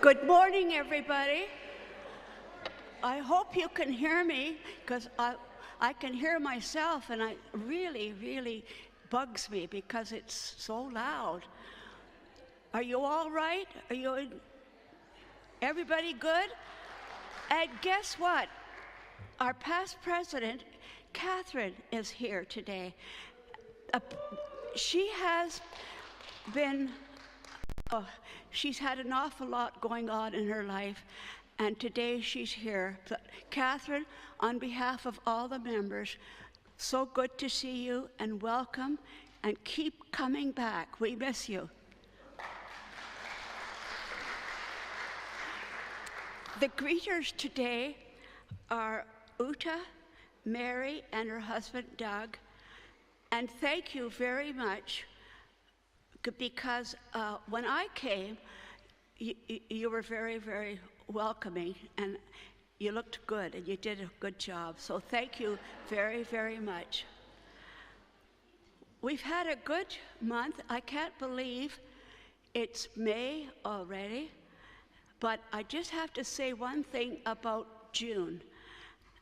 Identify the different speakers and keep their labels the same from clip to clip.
Speaker 1: Good morning, everybody. I hope you can hear me, because I can hear myself, and it really bugs me because it's so loud. Are you all right? Everybody good? And guess what? Our past president, Catherine, is here today. She has been... she's had an awful lot going on in her life, and today she's here. Catherine, on behalf of all the members, so good to see you, and welcome, and keep coming back. We miss you. The greeters today are Uta, Mary, and her husband, Doug, and thank you very much, because when I came, you were very welcoming, and you looked good, and you did a good job. So thank you very much. We've had a good month. I can't believe it's May already, but I just have to say one thing about June,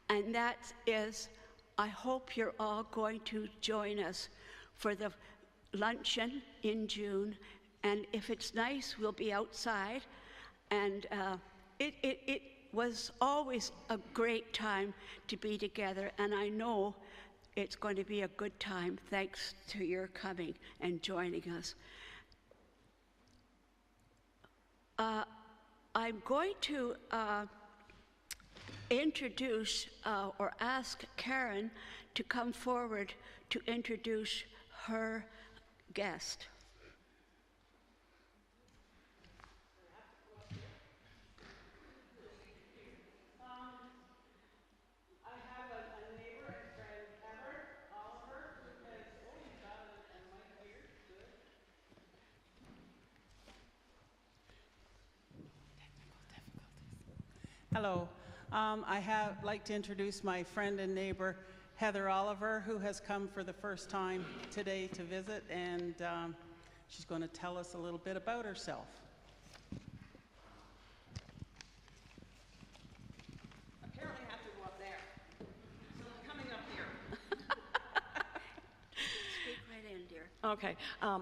Speaker 1: and that is I hope you're all going to join us for the luncheon in June, and if it's nice, we'll be outside. And it was always a great time to be together, and I know it's going to be a good time thanks to your coming and joining us. I'm going to introduce or ask Karen to come forward to introduce her guest.
Speaker 2: I have a neighbor and friend, Heather Oliver, who has always got a mic here. Good. Hello. I like to introduce my friend and neighbor, Heather Oliver, who has come for the first time today to visit, and she's going to tell us a little bit about herself. Apparently I have to go up there, so I'm coming up here.
Speaker 1: Speak right in, dear.
Speaker 3: Okay,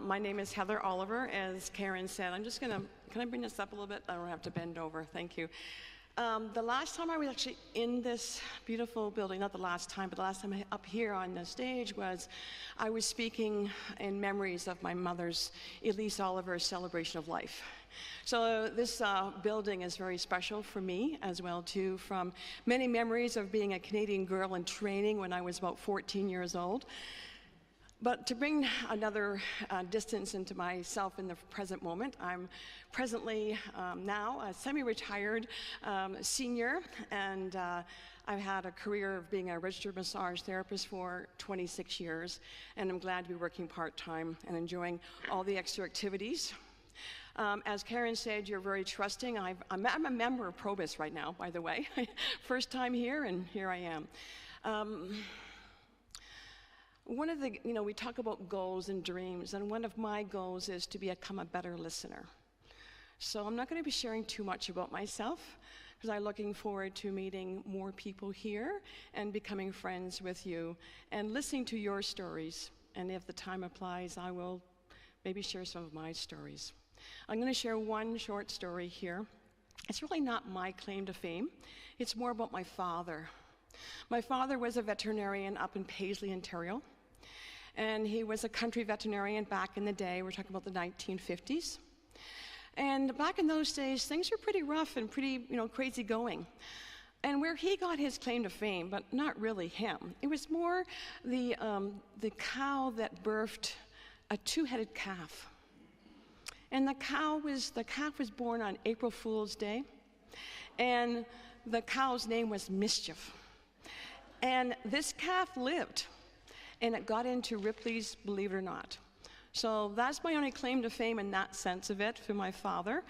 Speaker 3: my name is Heather Oliver, as Karen said. I'm just gonna, can I bring this up a little bit? I don't have to bend over, thank you. The last time I was actually in this beautiful building, not the last time, but the last time up here on the stage I was speaking in memories of my mother's, Elise Oliver's, celebration of life. So this building is very special for me as well too, from many memories of being a Canadian girl in training when I was about 14 years old. But to bring another distance into myself in the present moment, I'm presently now a semi-retired senior, and I've had a career of being a registered massage therapist for 26 years, and I'm glad to be working part-time and enjoying all the extra activities. As Karen said, you're very trusting. I'm a member of PROBUS right now, by the way. First time here, and here I am. One of the, we talk about goals and dreams, and one of my goals is to become a better listener. So I'm not going to be sharing too much about myself, because I'm looking forward to meeting more people here and becoming friends with you and listening to your stories. And if the time applies, I will maybe share some of my stories. I'm going to share one short story here. It's really not my claim to fame. It's more about my father. My father was a veterinarian up in Paisley, Ontario, and he was a country veterinarian back in the day. We're talking about the 1950s. And back in those days, things were pretty rough and pretty, crazy going. And where he got his claim to fame, but not really him, it was more the cow that birthed a two-headed calf. And the calf was born on April Fool's Day, and the cow's name was Mischief. And this calf lived, and it got into Ripley's Believe It or Not. So that's my only claim to fame in that sense of it for my father,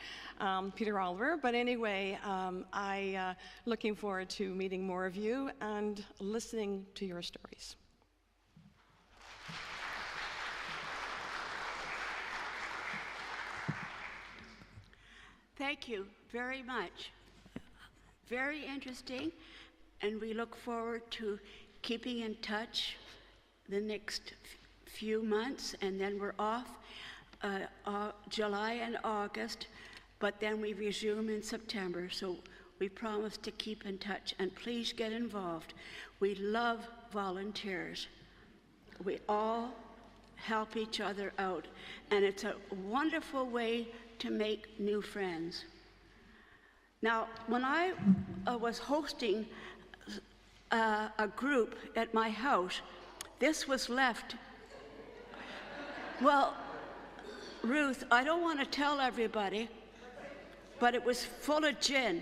Speaker 3: Peter Oliver. But anyway, I'm looking forward to meeting more of you and listening to your stories.
Speaker 1: Thank you very much. Very interesting, and we look forward to keeping in touch the next few months, and then we're off July and August, but then we resume in September, so we promise to keep in touch, and please get involved. We love volunteers. We all help each other out, and it's a wonderful way to make new friends. Now, when I was hosting a group at my house, this was left. Well, Ruth, I don't want to tell everybody, but it was full of gin.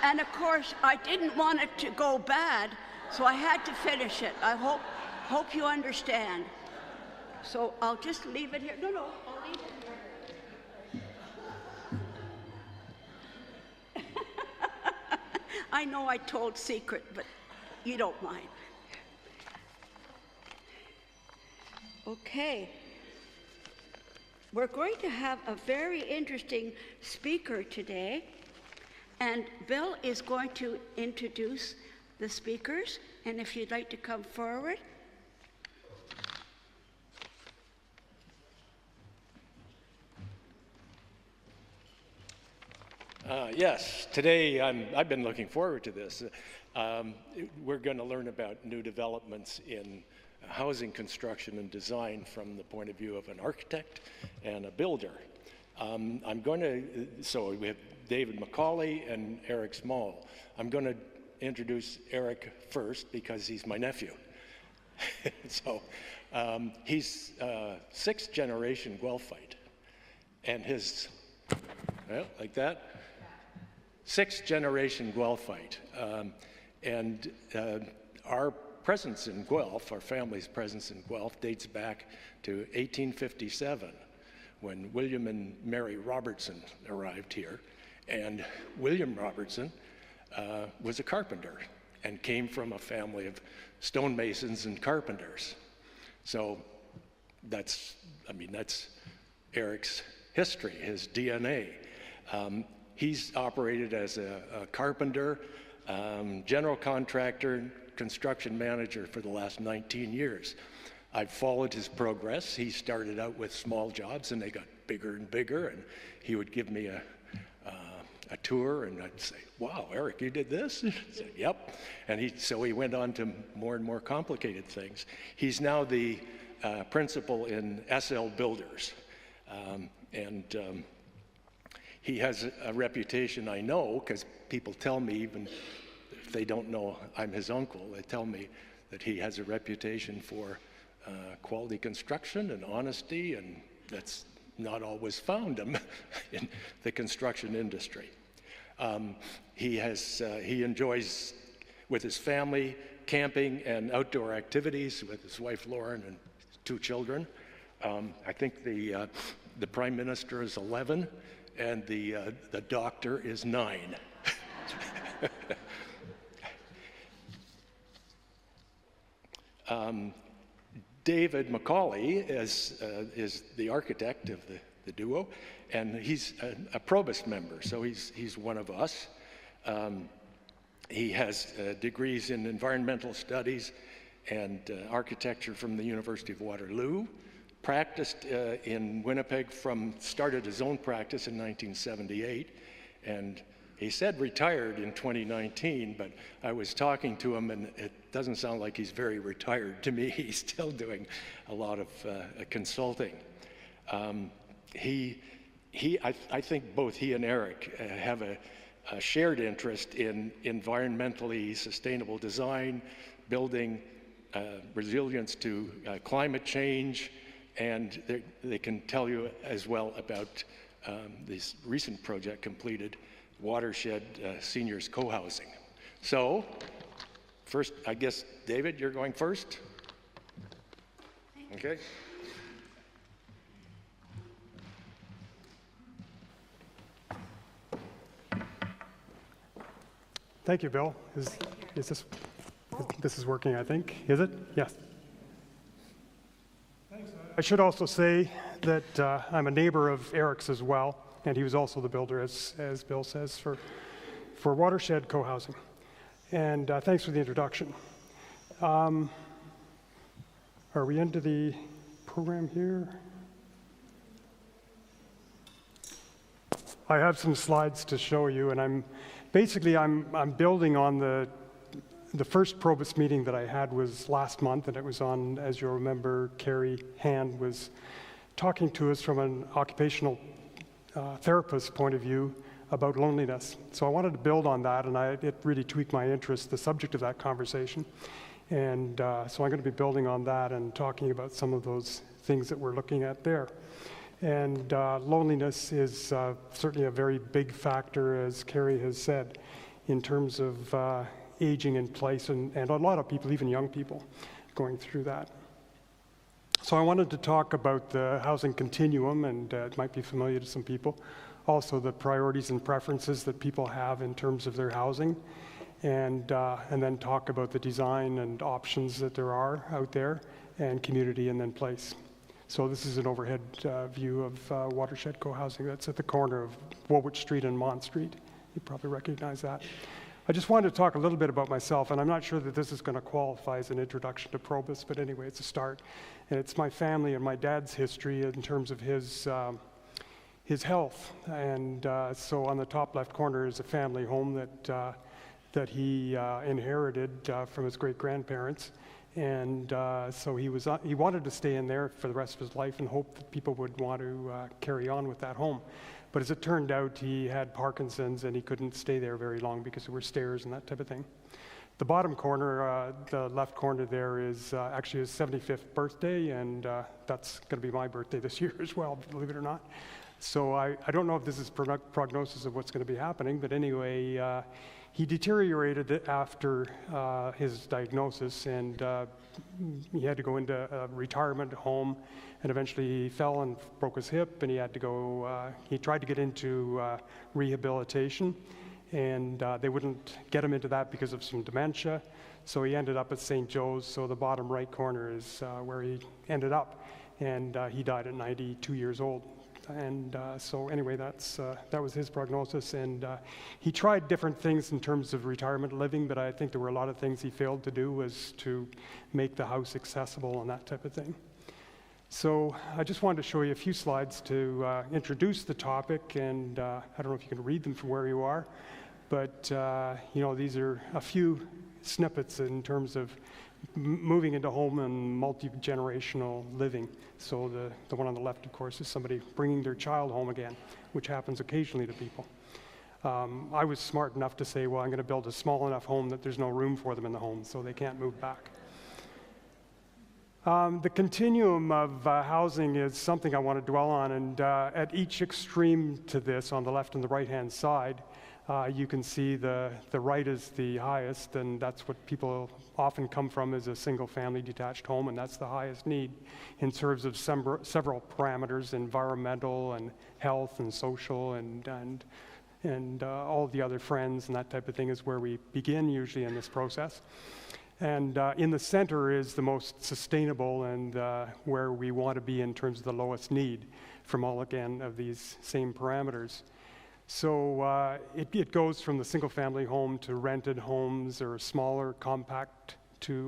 Speaker 1: And of course, I didn't want it to go bad, so I had to finish it. I hope you understand. So I'll just leave it here. No, I'll leave it here. I know I told secret, but you don't mind. Okay. We're going to have a very interesting speaker today, and Bill is going to introduce the speakers, and if you'd like to come forward.
Speaker 4: Yes, today I've been looking forward to this. We're going to learn about new developments in housing construction and design from the point of view of an architect and a builder. So we have David McCauley and Eric Small. I'm going to introduce Eric first because he's my nephew. So he's sixth generation Guelphite, and his, well, like that, sixth generation Guelphite. And our presence in Guelph, our family's presence in Guelph, dates back to 1857 when William and Mary Robertson arrived here. And William Robertson was a carpenter and came from a family of stonemasons and carpenters. So that's Eric's history, his DNA. He's operated as a carpenter, general contractor, construction manager for the last 19 years. I've followed his progress. He started out with small jobs and they got bigger and bigger, and he would give me a tour and I'd say, wow, Eric, you did this? I said, yep. And so he went on to more and more complicated things. He's now the principal in SL Builders. He has a reputation, I know, because people tell me, even if they don't know I'm his uncle, they tell me that he has a reputation for quality construction and honesty, and that's not always found in the construction industry. He enjoys, with his family, camping and outdoor activities with his wife Lauren and 2 children. I think the Prime Minister is 11 and the doctor is 9. David McCauley is the architect of the duo, and he's a PROBUS member, so he's one of us. He has degrees in environmental studies and architecture from the University of Waterloo, practiced in Winnipeg started his own practice in 1978, and he said retired in 2019, but I was talking to him and it doesn't sound like he's very retired to me. He's still doing a lot of consulting. I think both he and Eric have a shared interest in environmentally sustainable design, building resilience to climate change, and they can tell you as well about this recent project completed, Watershed Seniors Co-housing. So, first, I guess, David, you're going first? Okay.
Speaker 5: Thank you, Bill. This is working, I think. Is it? Yes. Thanks. I should also say that I'm a neighbor of Eric's as well, and he was also the builder, as Bill says, for Watershed Co-Housing. And thanks for the introduction. Are we into the program here? I have some slides to show you, and I'm building on the first PROBUS meeting that I had was last month, and it was on, as you'll remember, Carrie Hand was talking to us from an occupational therapist point of view about loneliness. So I wanted to build on that, and it really tweaked my interest, the subject of that conversation. And so I'm going to be building on that and talking about some of those things that we're looking at there. And loneliness is certainly a very big factor, as Carrie has said, in terms of aging in place, and a lot of people, even young people, going through that. So I wanted to talk about the housing continuum, and it might be familiar to some people. Also the priorities and preferences that people have in terms of their housing, and then talk about the design and options that there are out there, and community, and then place. So this is an overhead view of Watershed Co-Housing that's at the corner of Woolwich Street and Mont Street. You probably recognize that. I just wanted to talk a little bit about myself, and I'm not sure that this is going to qualify as an introduction to PROBUS, but anyway, it's a start. And it's my family and my dad's history in terms of his health. And so on the top left corner is a family home that he inherited from his great-grandparents. And so he wanted to stay in there for the rest of his life and hoped that people would want to carry on with that home. But as it turned out, he had Parkinson's and he couldn't stay there very long because there were stairs and that type of thing. The bottom corner, the left corner there is actually his 75th birthday, and that's going to be my birthday this year as well, believe it or not. So I don't know if this is prognosis of what's going to be happening, but anyway, he deteriorated after his diagnosis, and he had to go into a retirement home, and eventually he fell and broke his hip, and he had to go, he tried to get into rehabilitation, and they wouldn't get him into that because of some dementia, so he ended up at St. Joe's. So the bottom right corner is where he ended up, and he died at 92 years old. And so anyway, that was his prognosis, and he tried different things in terms of retirement living, but I think there were a lot of things he failed to do, was to make the house accessible and that type of thing. So I just wanted to show you a few slides to introduce the topic, and I don't know if you can read them from where you are, but you know, these are a few snippets in terms of moving into home and multi-generational living. So the one on the left, of course, is somebody bringing their child home again, which happens occasionally to people. I was smart enough to say, well, I'm going to build a small enough home that there's no room for them in the home, so they can't move back. The continuum of housing is something I want to dwell on, and at each extreme to this, on the left and the right-hand side, you can see the right is the highest, and that's what people often come from, is a single-family detached home, and that's the highest need in terms of several parameters, environmental and health and social and all the other friends and that type of thing is where we begin usually in this process. And in the center is the most sustainable and where we want to be in terms of the lowest need from all, again, of these same parameters. So it goes from the single-family home to rented homes or smaller compact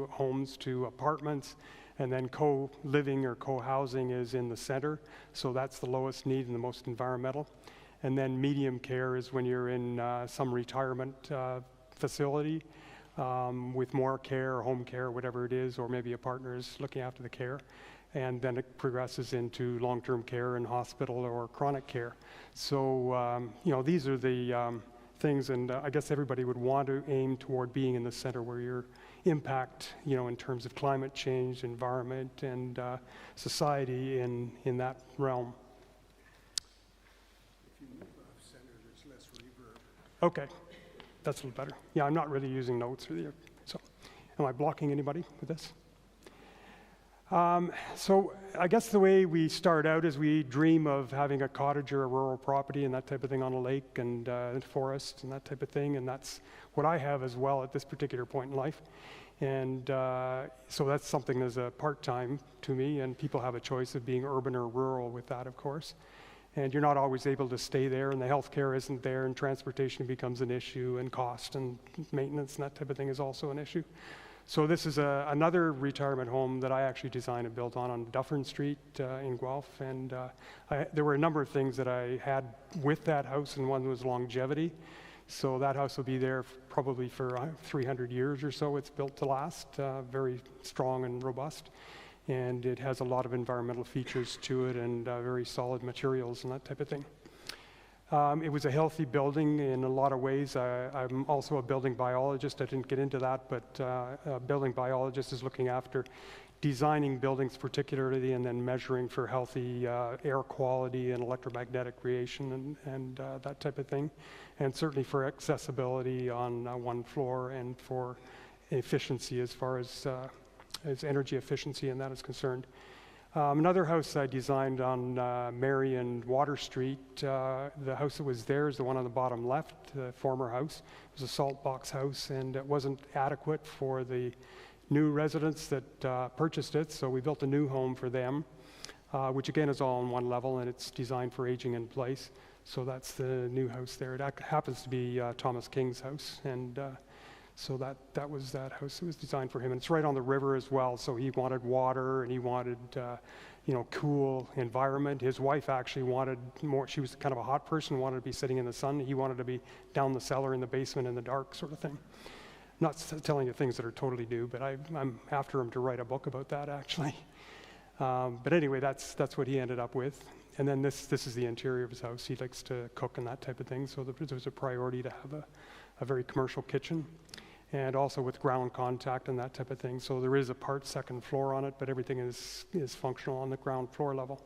Speaker 5: homes to apartments, and then co-living or co-housing is in the center. So that's the lowest need and the most environmental. And then medium care is when you're in some retirement facility with more care or home care, whatever it is, or maybe a partner is looking after the care. And then it progresses into long-term care and hospital or chronic care. So, you know, these are the things, and I guess everybody would want to aim toward being in the center where your impact, you know, in terms of climate change, environment, and society in that realm. If you move off center, there's less reverb. Okay, that's a little better. Yeah, I'm not really using notes here, so am I blocking anybody with this? So I guess the way we start out is we dream of having a cottage or a rural property and that type of thing on a lake and forest and that type of thing, and that's what I have as well at this particular point in life. And so that's something that's a part-time to me, and people have a choice of being urban or rural with that, of course. And you're not always able to stay there, and the healthcare isn't there, and transportation becomes an issue, and cost and maintenance and that type of thing is also an issue. So this is another retirement home that I actually designed and built on Dufferin Street in Guelph. And there were a number of things that I had with that house, and one was longevity. So that house will be there probably for 300 years or so. It's built to last, very strong and robust. And it has a lot of environmental features to it and very solid materials and that type of thing. It was a healthy building in a lot of ways. I'm also a building biologist. I didn't get into that, but a building biologist is looking after designing buildings particularly and then measuring for healthy air quality and electromagnetic radiation and that type of thing. And certainly for accessibility on one floor and for efficiency as far as energy efficiency and that is concerned. Another house I designed on Mary and Water Street, the house that was there is the one on the bottom left, the former house. It was a salt box house, and it wasn't adequate for the new residents that purchased it, so we built a new home for them, which again is all on one level, and it's designed for aging in place. So that's the new house there. It happens to be Thomas King's house, and so that was that house. It was designed for him, and it's right on the river as well. So he wanted water, and he wanted cool environment. His wife actually wanted more. She was kind of a hot person, wanted to be sitting in the sun. He wanted to be down the cellar in the basement in the dark, sort of thing. Not telling you things that are totally new, but I'm after him to write a book about that actually. But anyway, that's what he ended up with. And then this is the interior of his house. He likes to cook and that type of thing. So there was a priority to have a very commercial kitchen. And also with ground contact and that type of thing. So there is a part second floor on it, but everything is functional on the ground floor level,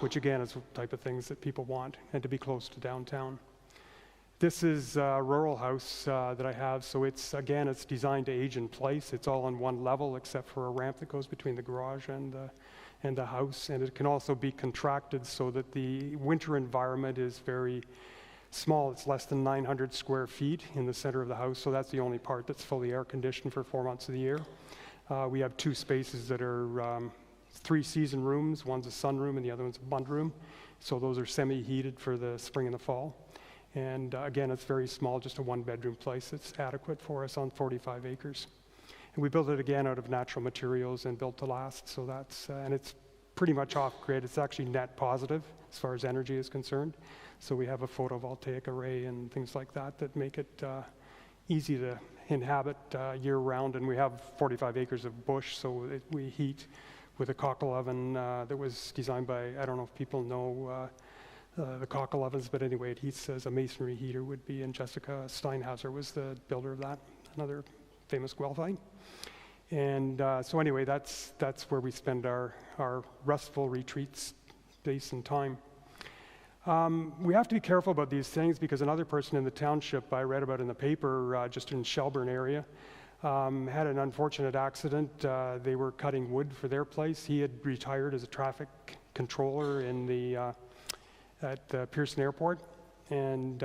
Speaker 5: which again is the type of things that people want, and to be close to downtown. This is a rural house that I have, so it's designed to age in place. It's all on one level except for a ramp that goes between the garage and the house, and it can also be contracted so that the winter environment is very small. It's less than 900 square feet in the center of the house, so that's the only part that's fully air conditioned for 4 months of the year. We have two spaces that are 3 season rooms. One's a sunroom and the other one's a bund room. So those are semi-heated for the spring and the fall. And again, it's very small, just a 1-bedroom place. It's adequate for us on 45 acres. And we built it again out of natural materials and built to last. So that's, and it's pretty much off-grid. It's actually net positive as far as energy is concerned. So we have a photovoltaic array and things like that make it easy to inhabit year-round. And we have 45 acres of bush, so we heat with a cockle oven that was designed by, I don't know if people know the cockle ovens, but anyway, it heats as a masonry heater would be, and Jessica Steinhauser was the builder of that, another famous Guelphite. And so anyway, that's where we spend our restful retreat space and time. We have to be careful about these things because another person in the township I read about in the paper, just in Shelburne area, had an unfortunate accident. They were cutting wood for their place. He had retired as a traffic controller at the Pearson Airport, and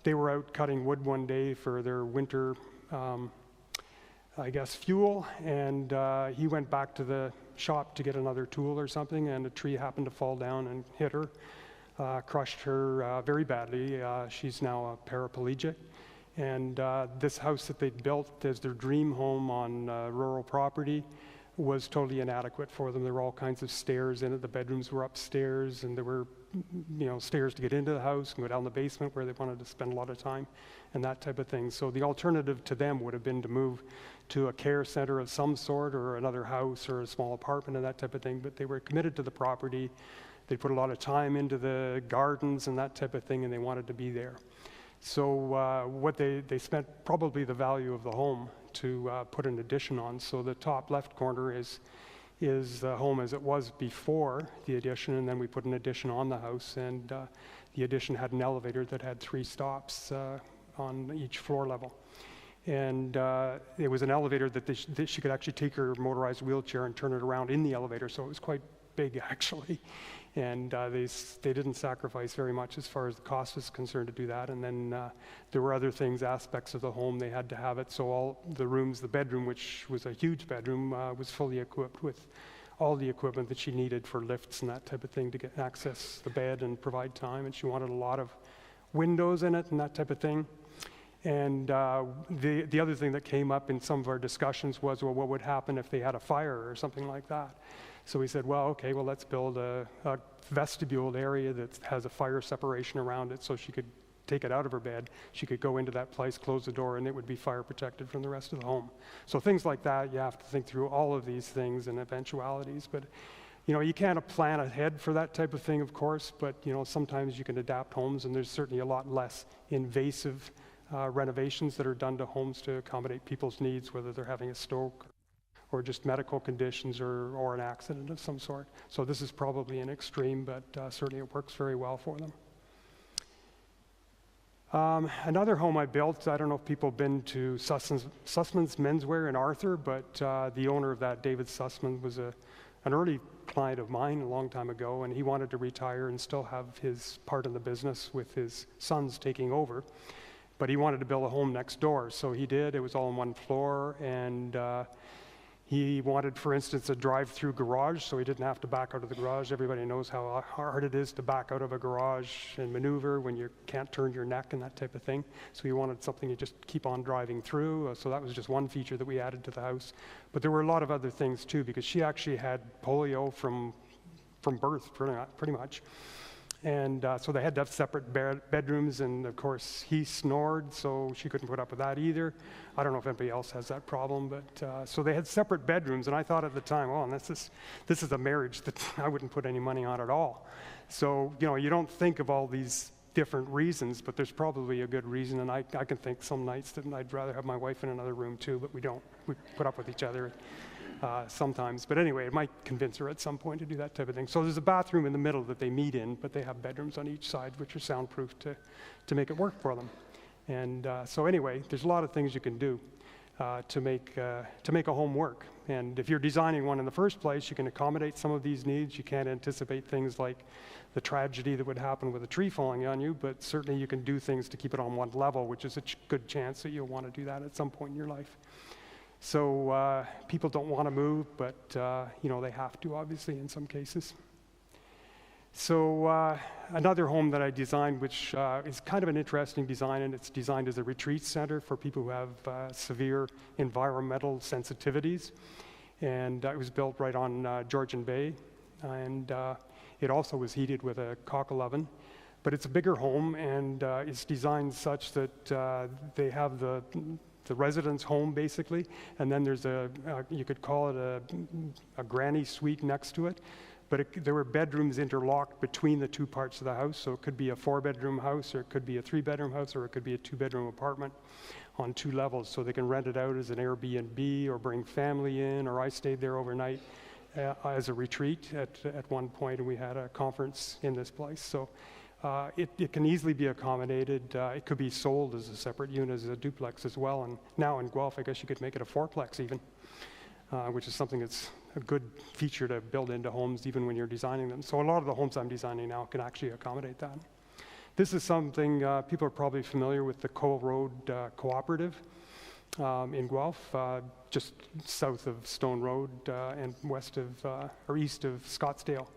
Speaker 5: they were out cutting wood one day for their winter, fuel, and he went back to the shop to get another tool or something, and a tree happened to fall down and hit her. Crushed her very badly. She's now a paraplegic. And this house that they'd built as their dream home on rural property was totally inadequate for them. There were all kinds of stairs in it. The bedrooms were upstairs, and there were stairs to get into the house and go down the basement where they wanted to spend a lot of time and that type of thing. So the alternative to them would have been to move to a care center of some sort or another house or a small apartment and that type of thing. But they were committed to the property. They put a lot of time into the gardens and that type of thing, and they wanted to be there. So what they spent probably the value of the home to put an addition on. So the top left corner is the home as it was before the addition, and then we put an addition on the house, and the addition had an elevator that had 3 stops on each floor level. And it was an elevator that she could actually take her motorized wheelchair and turn it around in the elevator, so it was quite big actually. And they didn't sacrifice very much as far as the cost is concerned to do that. And then there were other things, aspects of the home, they had to have it. So all the rooms, the bedroom, which was a huge bedroom, was fully equipped with all the equipment that she needed for lifts and that type of thing to get access the bed and provide time. And she wanted a lot of windows in it and that type of thing. And the other thing that came up in some of our discussions was, well, what would happen if they had a fire or something like that? So we said, well, okay, well, let's build a vestibuled area that has a fire separation around it so she could take it out of her bed. She could go into that place, close the door, and it would be fire protected from the rest of the home. So things like that, you have to think through all of these things and eventualities. But, you know, you can't plan ahead for that type of thing, of course, but, you know, sometimes you can adapt homes, and there's certainly a lot less invasive renovations that are done to homes to accommodate people's needs, whether they're having a stroke or just medical conditions or an accident of some sort. So this is probably an extreme, but certainly it works very well for them. Another home I built, I don't know if people have been to Sussman's Menswear in Arthur, but the owner of that, David Sussman, was an early client of mine a long time ago, and he wanted to retire and still have his part in the business with his sons taking over. But he wanted to build a home next door, so he did. It was all on one floor, and he wanted, for instance, a drive-through garage, so he didn't have to back out of the garage. Everybody knows how hard it is to back out of a garage and maneuver when you can't turn your neck and that type of thing. So he wanted something you just keep on driving through. So that was just one feature that we added to the house. But there were a lot of other things too, because she actually had polio from birth, pretty much. And so they had to have separate bedrooms, and of course he snored, so she couldn't put up with that either. I don't know if anybody else has that problem, but so they had separate bedrooms, and I thought at the time, oh, this is a marriage that I wouldn't put any money on at all. So, you know, you don't think of all these different reasons, but there's probably a good reason, and I can think some nights that I'd rather have my wife in another room too, but we don't. We put up with each other. Sometimes, but anyway, it might convince her at some point to do that type of thing. So there's a bathroom in the middle that they meet in, but they have bedrooms on each side, which are soundproof to make it work for them. And so anyway, there's a lot of things you can do to make a home work. And if you're designing one in the first place, you can accommodate some of these needs. You can't anticipate things like the tragedy that would happen with a tree falling on you, but certainly you can do things to keep it on one level, which is a good chance that you'll want to do that at some point in your life. So people don't want to move, but you know, they have to, obviously, in some cases. So another home that I designed, which is kind of an interesting design, and it's designed as a retreat center for people who have severe environmental sensitivities. And it was built right on Georgian Bay, and it also was heated with a cockle oven. But it's a bigger home, and it's designed such that they have the residence home, basically, and then there's you could call it a granny suite next to it, but there were bedrooms interlocked between the two parts of the house, so it could be a 4-bedroom house, or it could be a 3-bedroom house, or it could be a 2-bedroom apartment on 2 levels, so they can rent it out as an Airbnb or bring family in, or I stayed there overnight as a retreat at one point, and we had a conference in this place. So it can easily be accommodated. It could be sold as a separate unit, as a duplex as well. And now in Guelph, I guess you could make it a 4-plex even, which is something that's a good feature to build into homes even when you're designing them. So a lot of the homes I'm designing now can actually accommodate that. This is something people are probably familiar with, the Cole Road Cooperative in Guelph, just south of Stone Road and east of Scottsdale.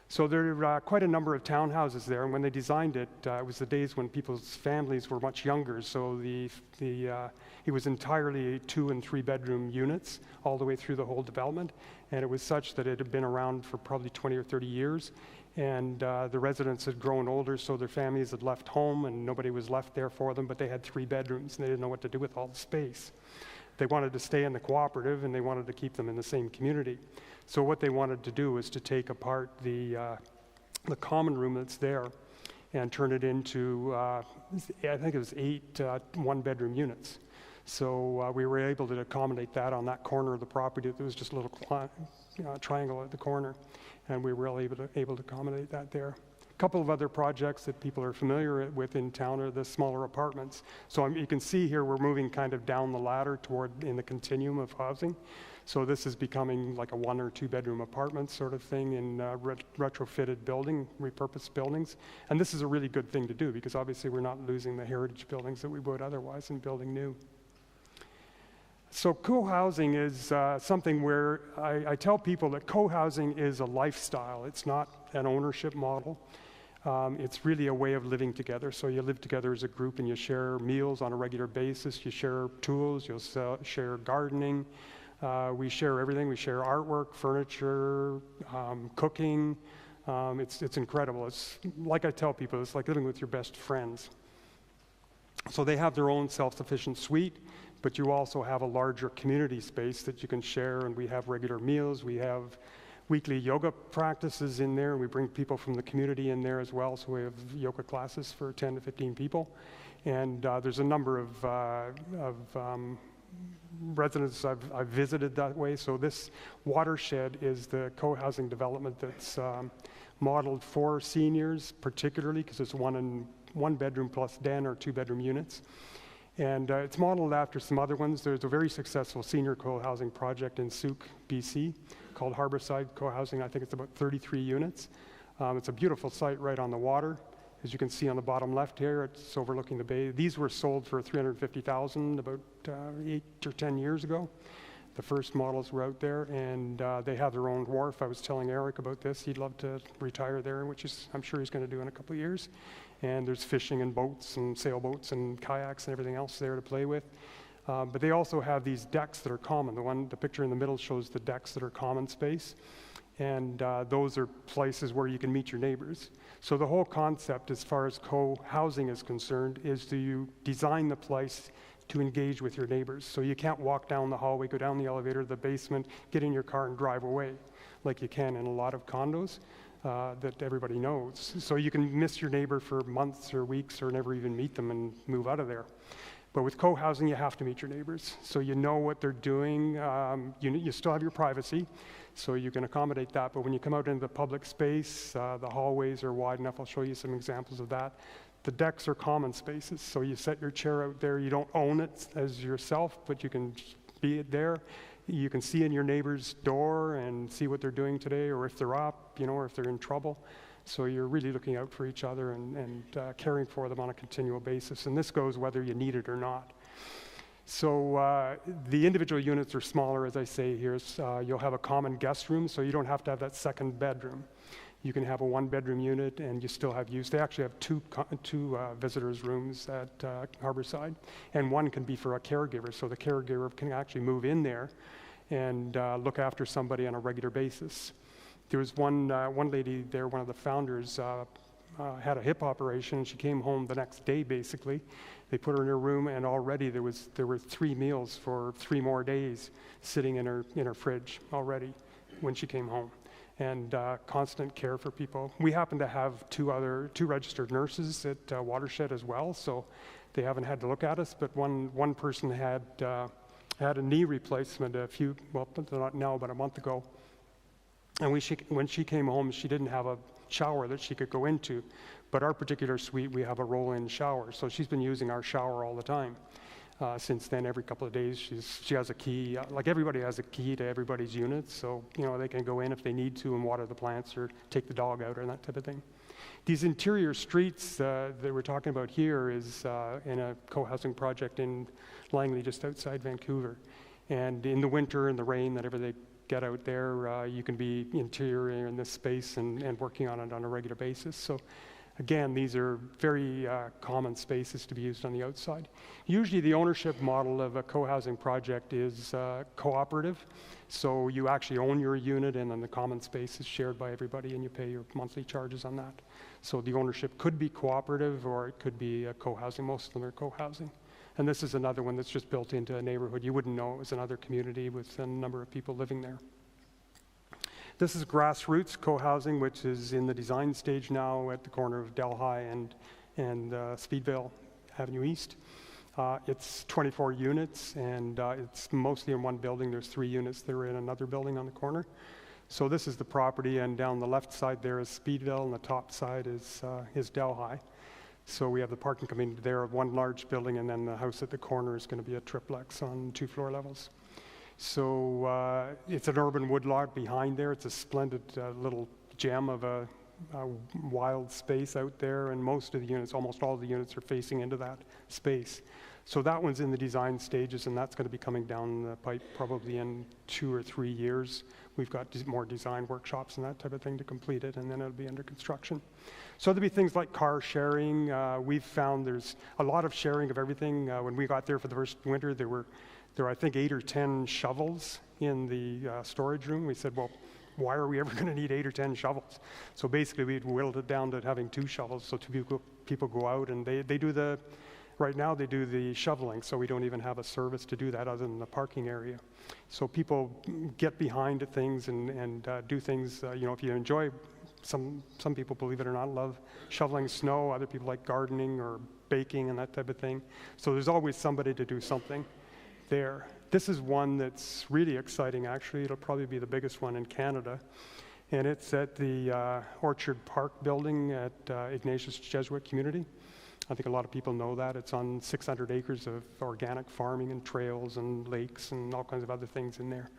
Speaker 5: So there are quite a number of townhouses there, and when they designed it, it was the days when people's families were much younger, so it was entirely 2- and 3-bedroom units all the way through the whole development, and it was such that it had been around for probably 20 or 30 years, and the residents had grown older, so their families had left home, and nobody was left there for them, but they had 3 bedrooms, and they didn't know what to do with all the space. They wanted to stay in the cooperative, and they wanted to keep them in the same community. So what they wanted to do was to take apart the common room that's there and turn it into, I think it was 8 1-bedroom units. So we were able to accommodate that on that corner of the property. There was just a little triangle at the corner, and we were able to accommodate that there. A couple of other projects that people are familiar with in town are the smaller apartments. So you can see here we're moving kind of down the ladder toward in the continuum of housing. So this is becoming like a 1 or 2 bedroom apartment sort of thing in retrofitted repurposed buildings. And this is a really good thing to do because obviously we're not losing the heritage buildings that we would otherwise in building new. So co-housing is something where I tell people that co-housing is a lifestyle. It's not an ownership model. It's really a way of living together. So you live together as a group and you share meals on a regular basis. You share tools, you'll share gardening. We share everything. We share artwork, furniture, cooking. It's incredible. It's like I tell people, it's like living with your best friends. So they have their own self-sufficient suite, but you also have a larger community space that you can share, and we have regular meals. We have weekly yoga practices in there. We bring people from the community in there as well, so we have yoga classes for 10 to 15 people. And there's a number of residents I've visited that way. So this watershed is the co-housing development that's modeled for seniors, particularly because it's one bedroom plus den or 2 bedroom units. And it's modeled after some other ones. There's a very successful senior co-housing project in Souk, BC, called Harborside Co-housing. I think it's about 33 units. It's a beautiful site right on the water. As you can see on the bottom left here, it's overlooking the bay. These were sold for $350,000 about 8 or 10 years ago. The first models were out there, and they have their own wharf. I was telling Eric about this. He'd love to retire there, which is I'm sure he's going to do in a couple of years. And there's fishing and boats and sailboats and kayaks and everything else there to play with. But they also have these decks that are common. The picture in the middle shows the decks that are common space. And those are places where you can meet your neighbors. So the whole concept as far as co-housing is concerned is do you design the place to engage with your neighbors. So you can't walk down the hallway, go down the elevator to the basement, get in your car and drive away like you can in a lot of condos that everybody knows. So you can miss your neighbor for months or weeks or never even meet them and move out of there. But with co-housing, you have to meet your neighbors. So you know what they're doing. You still have your privacy, so you can accommodate that. But when you come out into the public space, the hallways are wide enough. I'll show you some examples of that. The decks are common spaces, so you set your chair out there. You don't own it as yourself, but you can be there. You can see in your neighbor's door and see what they're doing today, or if they're up, or if they're in trouble. So you're really looking out for each other and caring for them on a continual basis. And this goes whether you need it or not. So the individual units are smaller, as I say here. You'll have a common guest room, so you don't have to have that second bedroom. You can have a 1-bedroom unit and you still have use. They actually have two visitors' rooms at Harborside, and one can be for a caregiver. So the caregiver can actually move in there and look after somebody on a regular basis. There was one lady there, one of the founders, had a hip operation. She came home the next day, basically. They put her in her room, and already there were 3 meals for 3 more days sitting in her fridge already when she came home. And constant care for people. We happen to have 2 registered nurses at Watershed as well, so they haven't had to look at us. But one person had a knee replacement not now, but a month ago. And when she came home, she didn't have a shower that she could go into. But our particular suite, we have a roll-in shower, so she's been using our shower all the time. Since then, every couple of days, she has a key. Like everybody has a key to everybody's units, so they can go in if they need to and water the plants or take the dog out or that type of thing. These interior streets that we're talking about here is in a co-housing project in Langley, just outside Vancouver. And in the winter and the rain, whenever they get out there, you can be interior in this space and working on it on a regular basis. So again, these are very common spaces to be used on the outside. Usually the ownership model of a co-housing project is cooperative. So you actually own your unit and then the common space is shared by everybody and you pay your monthly charges on that. So the ownership could be cooperative or it could be co-housing. Most of them are co-housing. And this is another one that's just built into a neighborhood. You wouldn't know it was another community with a number of people living there. This is grassroots co-housing, which is in the design stage now at the corner of Delhi and Speedvale Avenue East. It's 24 units, and it's mostly in one building. There's 3 units that are in another building on the corner. So this is the property, and down the left side there is Speedville, and the top side is Delhi. So we have the parking coming there of one large building, and then the house at the corner is going to be a triplex on 2 floor levels. So it's an urban woodlot behind there. It's a splendid little gem of a wild space out there, and most of the units, almost all of the units, are facing into that space. So that one's in the design stages, and that's going to be coming down the pipe probably in 2 or 3 years. We've got more design workshops and that type of thing to complete it, and then it'll be under construction. So there'll be things like car sharing. We've found there's a lot of sharing of everything. When we got there for the first winter, there were I think 8 or 10 shovels in the storage room. We said, well, why are we ever going to need 8 or 10 shovels? So basically, we'd whittled it down to having 2 shovels, so 2 people go out, and they do the, right now they do the shoveling, so we don't even have a service to do that other than the parking area. So people get behind things and do things, you know, if you enjoy, some people, believe it or not, love shoveling snow. Other people like gardening or baking and that type of thing. So there's always somebody to do something there. This is one that's really exciting, actually. It'll probably be the biggest one in Canada. And it's at the Orchard Park building at Ignatius Jesuit Community. I think a lot of people know that. It's on 600 acres of organic farming and trails and lakes and all kinds of other things in there.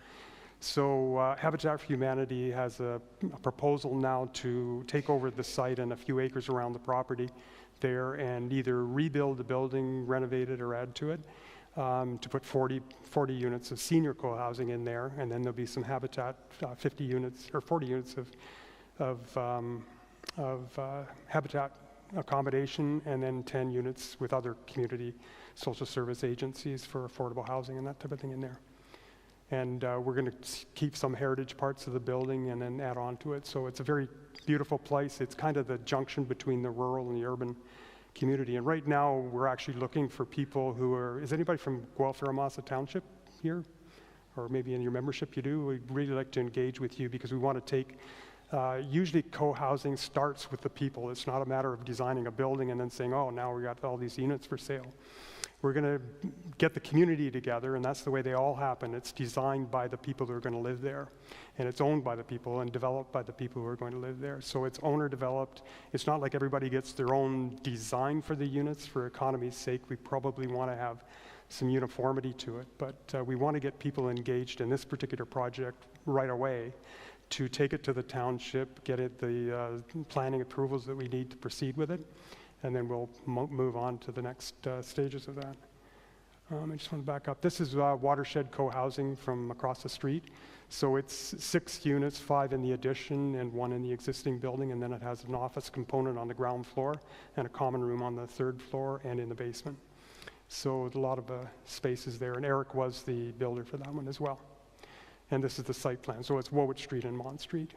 Speaker 5: So Habitat for Humanity has a proposal now to take over the site and a few acres around the property there and either rebuild the building, renovate it, or add to it. To put 40 units of senior co-housing in there, and then there'll be some Habitat 50 units or 40 units of Habitat accommodation, and then 10 units with other community social service agencies for affordable housing and that type of thing in there. And we're going to keep some heritage parts of the building and then add on to it. So it's a very beautiful place. It's kind of the junction between the rural and the urban community. And right now, we're actually looking for people who are, is anybody from Guelph or Amasa Township here? Or maybe in your membership you do? We'd really like to engage with you because we want to take, usually co-housing starts with the people. It's not a matter of designing a building and then saying, oh, now we got all these units for sale. We're going to get the community together, and that's the way they all happen. It's designed by the people who are going to live there, and it's owned by the people and developed by the people who are going to live there. So it's owner developed. It's not like everybody gets their own design for the units. For economy's sake, we probably want to have some uniformity to it, but we want to get people engaged in this particular project right away to take it to the township, get it the planning approvals that we need to proceed with it, and then we'll move on to the next stages of that. I just want to back up. This is Watershed Co-housing from across the street. So it's 6 units, 5 in the addition and 1 in the existing building, and then it has an office component on the ground floor and a common room on the 3rd floor and in the basement. So a lot of spaces there, and Eric was the builder for that one as well. And this is the site plan. So it's Wowitt Street and Mont Street.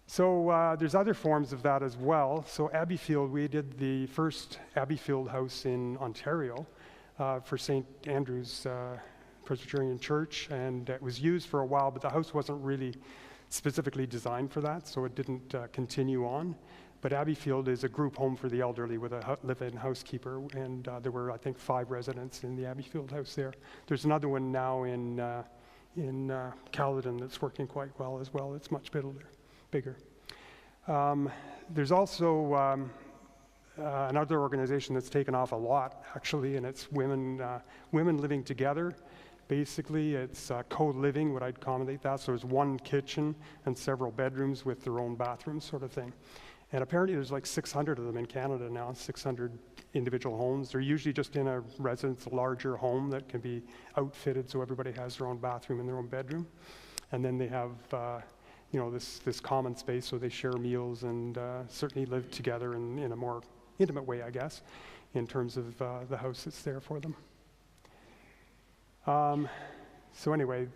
Speaker 5: So there's other forms of that as well. So Abbeyfield, we did the first Abbeyfield house in Ontario for St. Andrew's Presbyterian Church, and it was used for a while, but the house wasn't really specifically designed for that, so it didn't continue on. But Abbeyfield is a group home for the elderly with a live-in housekeeper, and there were, I think, 5 residents in the Abbeyfield house there. There's another one now in Caledon that's working quite well as well. It's much bigger. There's also another organization that's taken off a lot, actually, and it's women living together. Basically, it's co-living, what I'd accommodate that. So there's 1 kitchen and several bedrooms with their own bathrooms, sort of thing. And apparently there's like 600 of them in Canada now, 600 individual homes. They're usually just in a residence, a larger home that can be outfitted so everybody has their own bathroom and their own bedroom. And then they have this common space, so they share meals and certainly live together in a more intimate way, I guess, in terms of the house that's there for them. So anyway,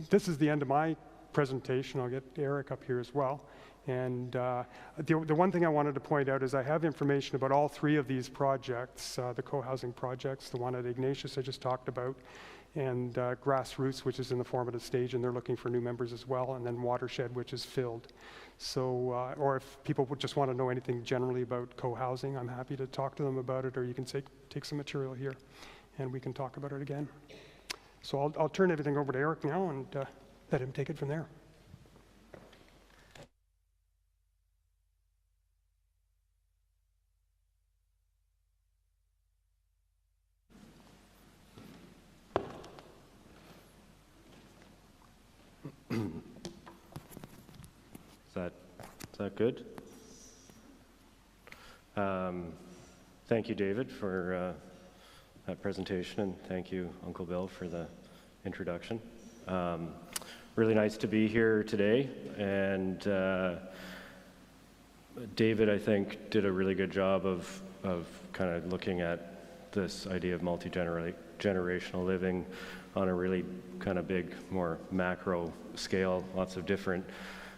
Speaker 5: this is the end of my presentation. I'll get Eric up here as well. And the one thing I wanted to point out is I have information about all 3 of these projects, the co-housing projects, the one at Ignatius I just talked about, and Grassroots, which is in the formative stage, and they're looking for new members as well, and then Watershed, which is filled. So, or if people would just want to know anything generally about co-housing, I'm happy to talk to them about it, or you can take some material here, and we can talk about it again. So I'll turn everything over to Eric now and let him take it from there.
Speaker 6: Is that good? Thank you, David, for that presentation, and thank you, Uncle Bill, for the introduction. Really nice to be here today, and David, I think, did a really good job of kind of looking at this idea of multi-generational living on a really kind of big, more macro scale, lots of different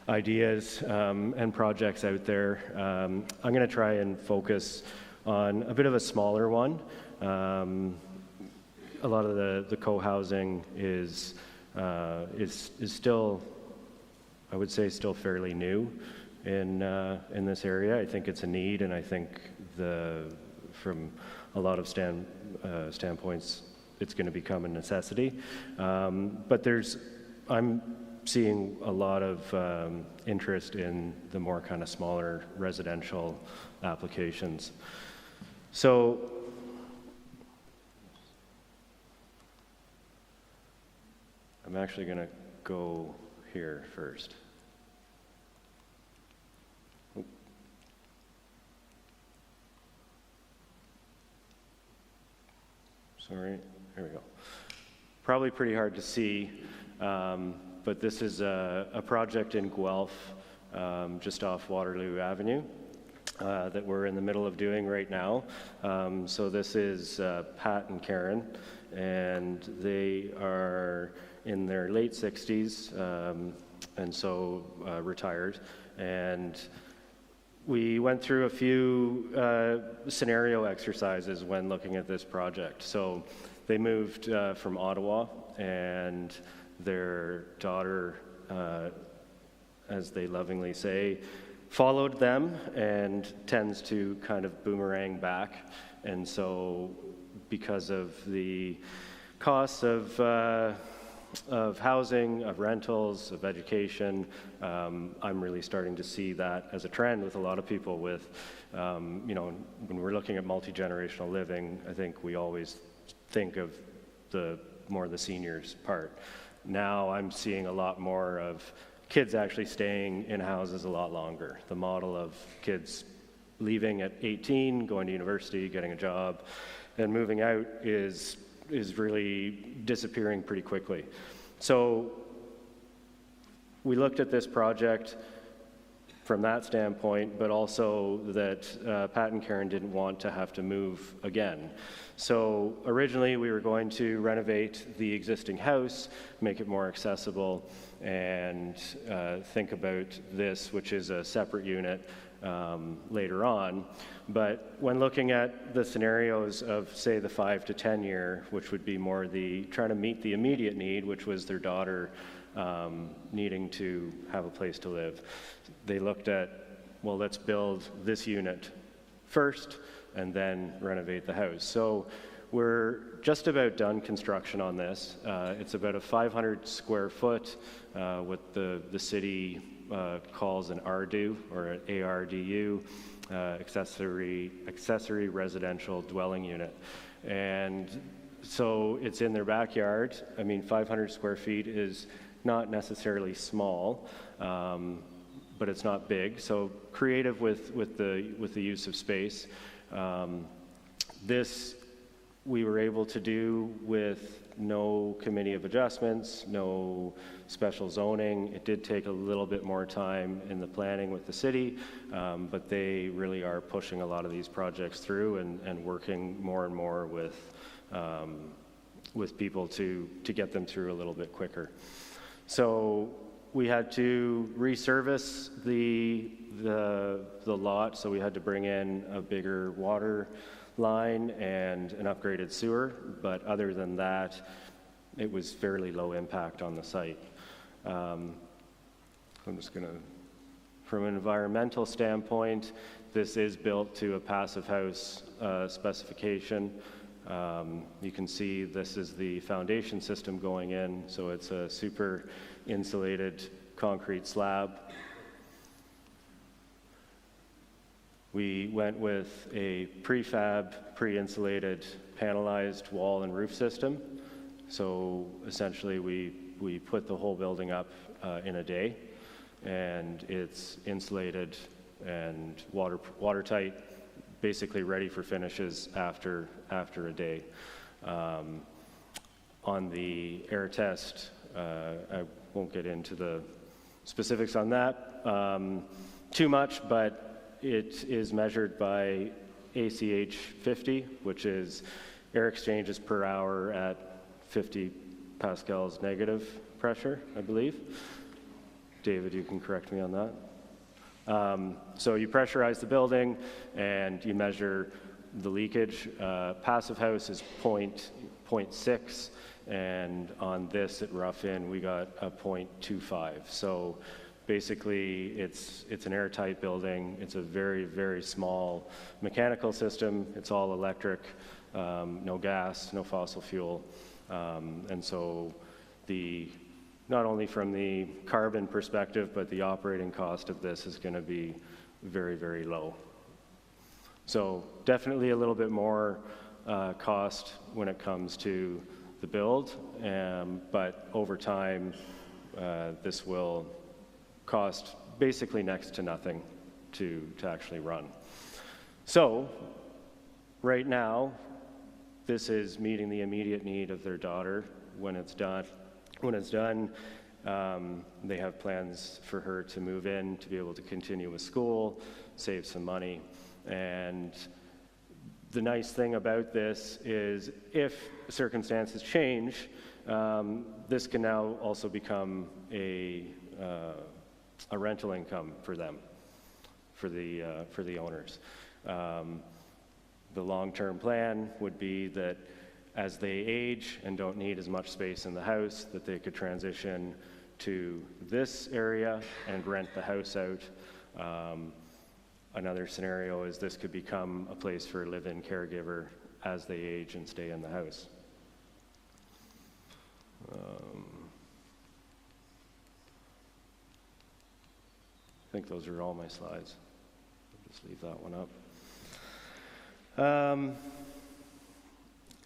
Speaker 6: ideas and projects out there. I'm going to try and focus on a bit of a smaller one. A lot of the co-housing is still, I would say, still fairly new in this area. I think it's a need, and I think from a lot of standpoints, it's going to become a necessity. But I'm seeing a lot of interest in the more kind of smaller residential applications. So I'm actually going to go here first. Sorry, here we go. Probably pretty hard to see, but this is a project in Guelph, just off Waterloo Avenue, that we're in the middle of doing right now. So this is Pat and Karen, and they are in their late 60s, and so retired. And we went through a few scenario exercises when looking at this project. So they moved from Ottawa, and their daughter, as they lovingly say, followed them and tends to kind of boomerang back. And so because of the costs of housing, of rentals, of education, I'm really starting to see that as a trend with a lot of people with, when we're looking at multi-generational living, I think we always think of more the seniors part. Now I'm seeing a lot more of kids actually staying in houses a lot longer. The model of kids leaving at 18, going to university, getting a job, and moving out is really disappearing pretty quickly. So we looked at this project from that standpoint, but also that Pat and Karen didn't want to have to move again. So originally we were going to renovate the existing house, make it more accessible, and think about this, which is a separate unit, later on. But when looking at the scenarios of, say, the 5 to 10 year, which would be more trying to meet the immediate need, which was their daughter needing to have a place to live, they looked at, well, let's build this unit first and then renovate the house. So we're just about done construction on this. It's about a 500 square foot, what the city calls an ARDU, or an ARDU, accessory residential dwelling unit. And so it's in their backyard. I mean, 500 square feet is not necessarily small, but it's not big. So creative with the use of space. This we were able to do with no committee of adjustments, no special zoning. It did take a little bit more time in the planning with the city, but they really are pushing a lot of these projects through and working more and more with people to get them through a little bit quicker. So we had to resurface the lot, so we had to bring in a bigger water line and an upgraded sewer, but other than that, it was fairly low impact on the site. I'm just gonna, from an environmental standpoint, this is built to a passive house specification. You can see this is the foundation system going in, so it's a super insulated concrete slab. We went with a prefab, pre-insulated, panelized wall and roof system. So essentially we we put the whole building up in a day, and it's insulated and watertight, basically ready for finishes after a day. On the air test, I won't get into the specifics on that too much, but it is measured by ACH 50, which is air exchanges per hour at 50 pascals negative pressure, I believe. David, you can correct me on that. So you pressurize the building and you measure the leakage. Passive house is 0.6, and on this at Rough Inn we got a 0.25. So basically it's an airtight building. It's a very, very small mechanical system. It's all electric, no gas, no fossil fuel. And so not only from the carbon perspective, but the operating cost of this is going to be very, very low. So definitely a little bit more cost when it comes to the build, but over time, this will cost basically next to nothing to actually run. So right now, this is meeting the immediate need of their daughter. When it's done, they have plans for her to move in, to be able to continue with school, save some money. And the nice thing about this is if circumstances change, this can now also become a rental income for them, for the owners. The long-term plan would be that as they age and don't need as much space in the house, that they could transition to this area and rent the house out. Another scenario is this could become a place for a live-in caregiver as they age and stay in the house. I think those are all my slides. I'll just leave that one up.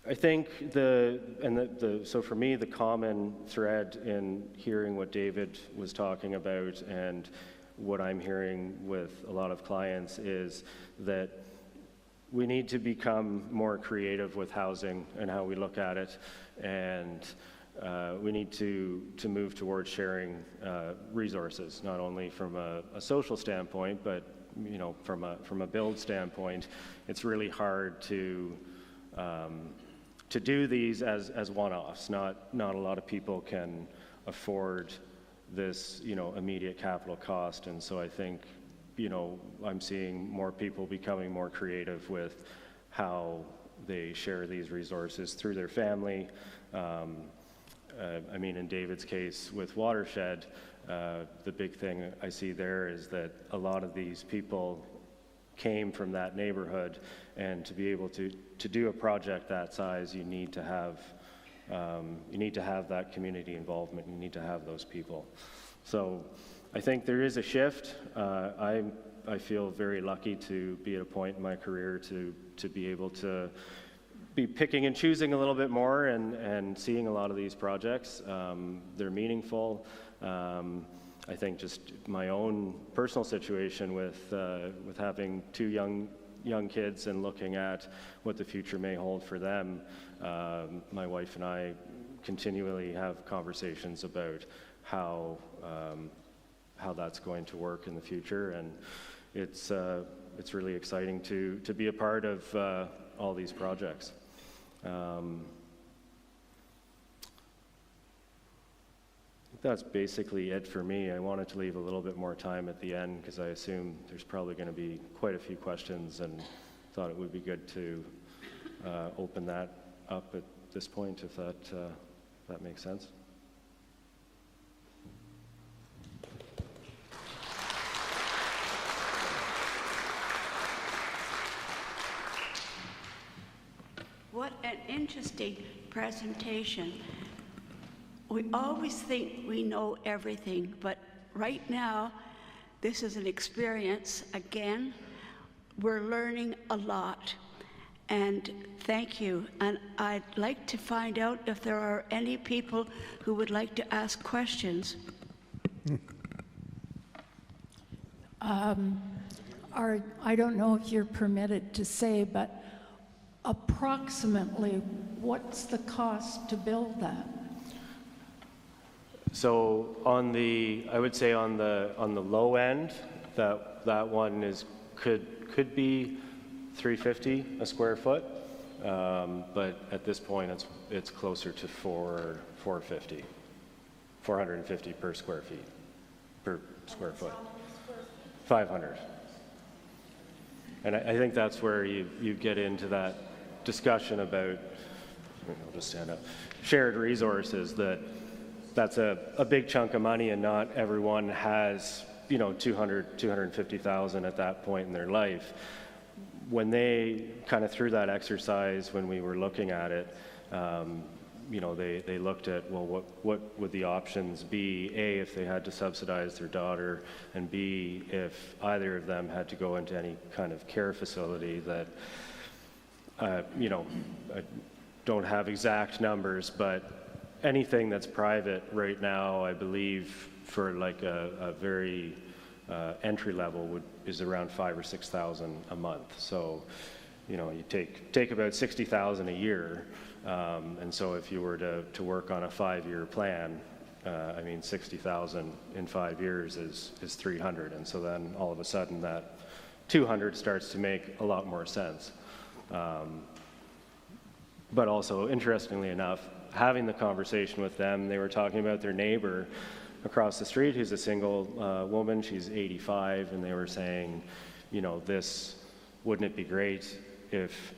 Speaker 6: I think so for me, the common thread in hearing what David was talking about and what I'm hearing with a lot of clients is that we need to become more creative with housing and how we look at it, and we need to move towards sharing resources, not only from a social standpoint, but from a build standpoint. It's really hard to do these as one-offs. Not a lot of people can afford this immediate capital cost, and so I think I'm seeing more people becoming more creative with how they share these resources through their family. I mean, in David's case with Watershed, the big thing I see there is that a lot of these people came from that neighborhood, and to be able to do a project that size, you need to have that community involvement. You need to have those people. So I think there is a shift. I feel very lucky to be at a point in my career to be able to be picking and choosing a little bit more and seeing a lot of these projects. They're meaningful. I think just my own personal situation with having two young kids and looking at what the future may hold for them, my wife and I continually have conversations about how that's going to work in the future, and it's really exciting to be a part of all these projects. That's basically it for me. I wanted to leave a little bit more time at the end because I assume there's probably going to be quite a few questions, and thought it would be good to open that up at this point, if that makes sense.
Speaker 1: What an interesting presentation. We always think we know everything, but right now, this is an experience. Again, we're learning a lot. And thank you. And I'd like to find out if there are any people who would like to ask questions.
Speaker 7: I don't know if you're permitted to say, but approximately what's the cost to build that?
Speaker 6: So I would say on the low end, that one could be $350 a square foot, but at this point it's closer to $450 per square foot. 500. And I think that's where you get into that discussion about, I'll just stand up, shared resources, that's a big chunk of money, and not everyone has, $250,000 at that point in their life. When they kind of through that exercise, when we were looking at it, they looked at, well, what would the options be? A, if they had to subsidize their daughter, and B, if either of them had to go into any kind of care facility that, I don't have exact numbers, but anything that's private right now, I believe, for like a very entry level is around $5,000 or $6,000 a month. So, you take about $60,000 a year, and so if you were to work on a 5-year plan, $60,000 in 5 years is $300, and so then all of a sudden that $200 starts to make a lot more sense. But also, interestingly enough, having the conversation with them, they were talking about their neighbor across the street who's a single woman. She's 85, and they were saying, wouldn't it be great if,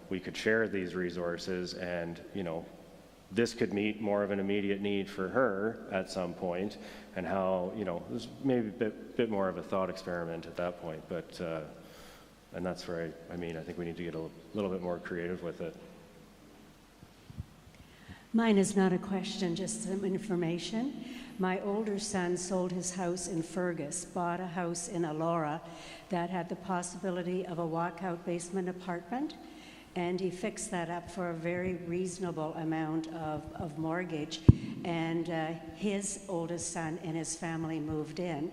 Speaker 6: we could share these resources, and, this could meet more of an immediate need for her at some point, and how, it was maybe a bit more of a thought experiment at that point, but, and that's where I think we need to get a little bit more creative with it.
Speaker 8: Mine is not a question, just some information. My older son sold his house in Fergus, bought a house in Elora that had the possibility of a walkout basement apartment, and he fixed that up for a very reasonable amount of mortgage, and his oldest son and his family moved in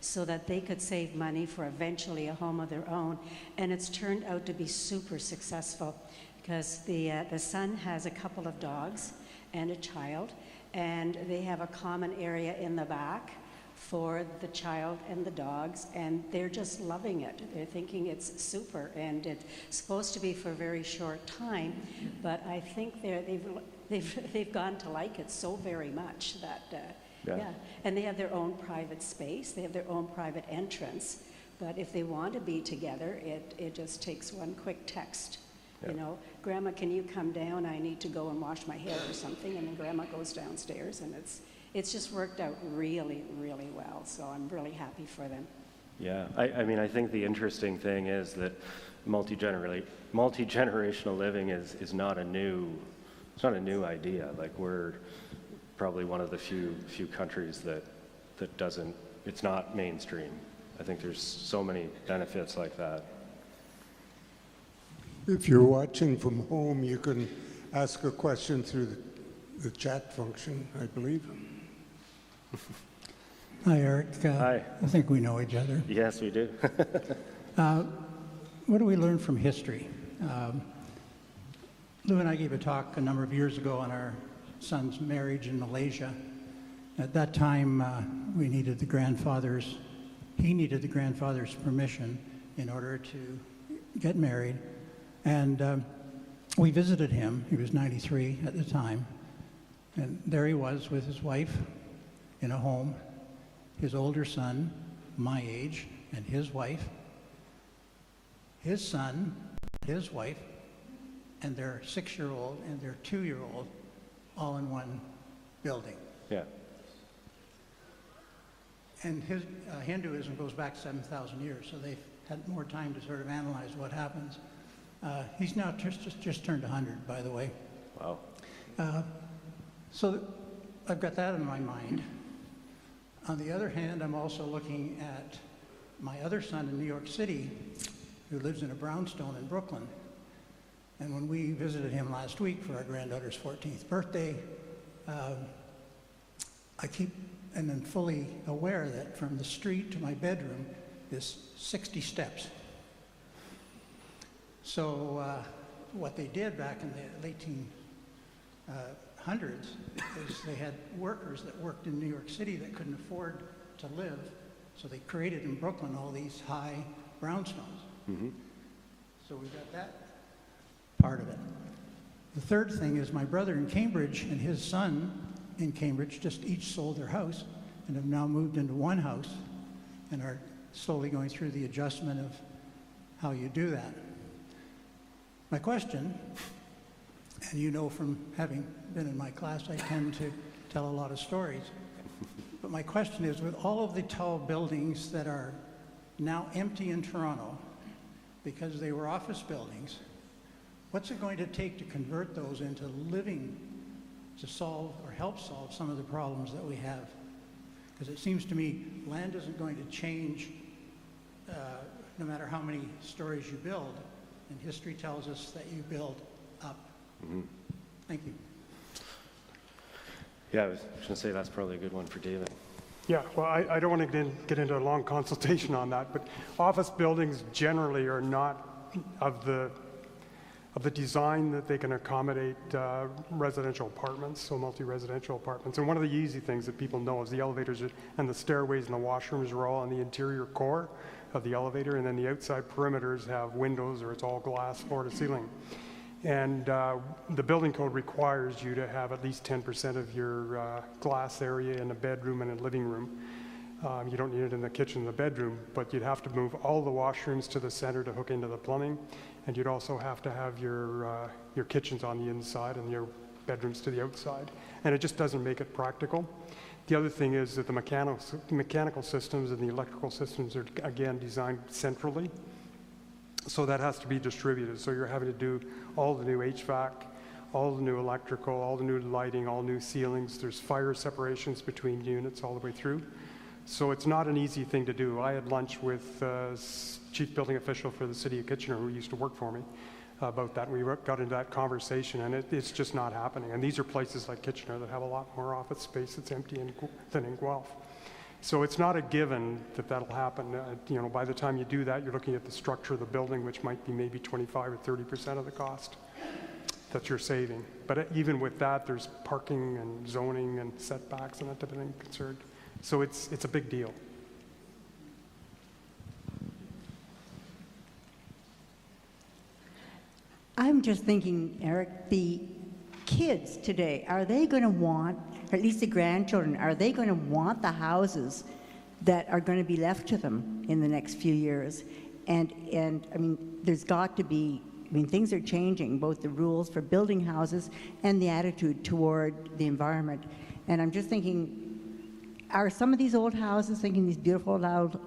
Speaker 8: so that they could save money for eventually a home of their own, and it's turned out to be super successful, because the son has a couple of dogs and a child, and they have a common area in the back for the child and the dogs, and they're just loving it. They're thinking it's super, and it's supposed to be for a very short time, but I think they've gone to like it so very much that yeah. And they have their own private space, they have their own private entrance, but if they want to be together, it just takes one quick text. Grandma, can you come down? I need to go and wash my hair or something. And then Grandma goes downstairs, and it's just worked out really, really well. So I'm really happy for them.
Speaker 6: Yeah, I think the interesting thing is that multi-generational living is not a new idea. Like, we're probably one of the few countries that doesn't, it's not mainstream. I think there's so many benefits like that.
Speaker 9: If you're watching from home, you can ask a question through the chat function, I believe.
Speaker 10: Hi, Eric.
Speaker 6: Hi.
Speaker 10: I think we know each other.
Speaker 6: Yes, we do.
Speaker 10: What do we learn from history? Lou and I gave a talk a number of years ago on our son's marriage in Malaysia. At that time, he needed the grandfather's permission in order to get married. And we visited him. He was 93 at the time. And there he was with his wife in a home, his older son, my age, and his wife, his son, his wife, and their 6-year-old and their 2-year-old all in one building.
Speaker 6: Yeah.
Speaker 10: And his Hinduism goes back 7,000 years, so they've had more time to sort of analyze what happens. He's now just turned 100, by the way.
Speaker 6: Wow.
Speaker 10: So I've got that in my mind. On the other hand, I'm also looking at my other son in New York City, who lives in a brownstone in Brooklyn. And when we visited him last week for our granddaughter's 14th birthday, and I'm fully aware that from the street to my bedroom is 60 steps. So what they did back in the 1800s is they had workers that worked in New York City that couldn't afford to live, so they created in Brooklyn all these high brownstones.
Speaker 6: Mm-hmm.
Speaker 10: So we got that part of it. The third thing is my brother in Cambridge and his son in Cambridge just each sold their house and have now moved into one house and are slowly going through the adjustment of how you do that. My question, and you know from having been in my class, I tend to tell a lot of stories, but my question is, with all of the tall buildings that are now empty in Toronto because they were office buildings, what's it going to take to convert those into living to solve or help solve some of the problems that we have? Because it seems to me land isn't going to change no matter how many stories you build, and history tells us that you build up.
Speaker 6: Mm-hmm.
Speaker 10: Thank you.
Speaker 6: Yeah, I was going to say that's probably a good one for David.
Speaker 5: Yeah, well, I don't want to get into a long consultation on that, but office buildings generally are not of the design that they can accommodate residential apartments, so multi-residential apartments. And one of the easy things that people know is the elevators and the stairways and the washrooms are all on the interior core of the elevator, and then the outside perimeters have windows or it's all glass floor to ceiling. And the building code requires you to have at least 10% of your glass area in a bedroom and a living room. You don't need it in the kitchen and the bedroom, but you'd have to move all the washrooms to the center to hook into the plumbing, and you'd also have to have your kitchens on the inside and your bedrooms to the outside. And it just doesn't make it practical. The other thing is that the mechanical systems and the electrical systems are, again, designed centrally. So that has to be distributed. So you're having to do all the new HVAC, all the new electrical, all the new lighting, all new ceilings. There's fire separations between units all the way through. So it's not an easy thing to do. I had lunch with chief building official for the city of Kitchener who used to work for me about that. And we got into that conversation, and it's just not happening. And these are places like Kitchener that have a lot more office space that's empty than in Guelph. So it's not a given that that'll happen. By the time you do that, you're looking at the structure of the building, which might be maybe 25 or 30% of the cost that you're saving. But even with that, there's parking and zoning and setbacks and that type of thing concerned. So it's a big deal.
Speaker 11: I'm just thinking, Eric, the kids today, are they going to want, or at least the grandchildren, are they going to want the houses that are going to be left to them in the next few years? And I mean, there's got to be, things are changing, both the rules for building houses and the attitude toward the environment. And I'm just thinking, are some of these old houses, thinking these beautiful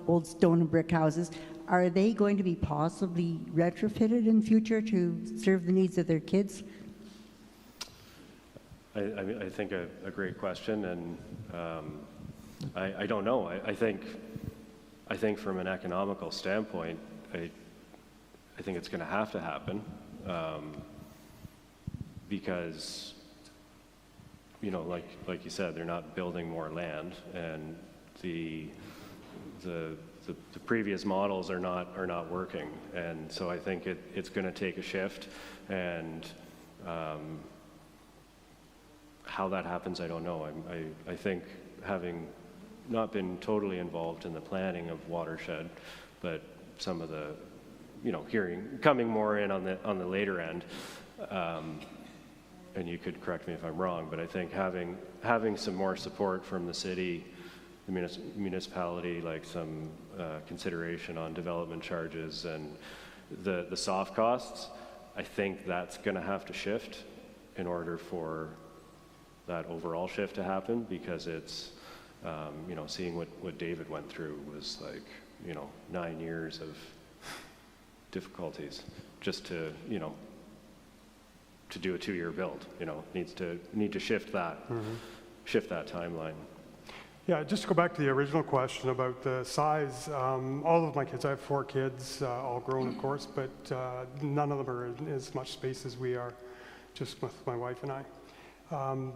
Speaker 11: old stone and brick houses, are they going to be possibly retrofitted in future to serve the needs of their kids?
Speaker 6: I think a great question, and I don't know. I think from an economical standpoint, I think it's going to have to happen because, like you said, they're not building more land, and the previous models are not working, and so I think it's going to take a shift, and how that happens, I don't know. I think, having not been totally involved in the planning of watershed, but some of the coming more in on the later end, and you could correct me if I'm wrong, but I think having some more support from the city, the municipality, like some consideration on development charges and the soft costs, I think that's going to have to shift in order for that overall shift to happen, because it's, seeing what David went through was like, 9 years of difficulties just to do a 2-year build, need to shift that, shift that timeline.
Speaker 5: Yeah, just to go back to the original question about the size, all of my kids, I have 4 kids, all grown of course, but none of them are in as much space as we are, just with my wife and I.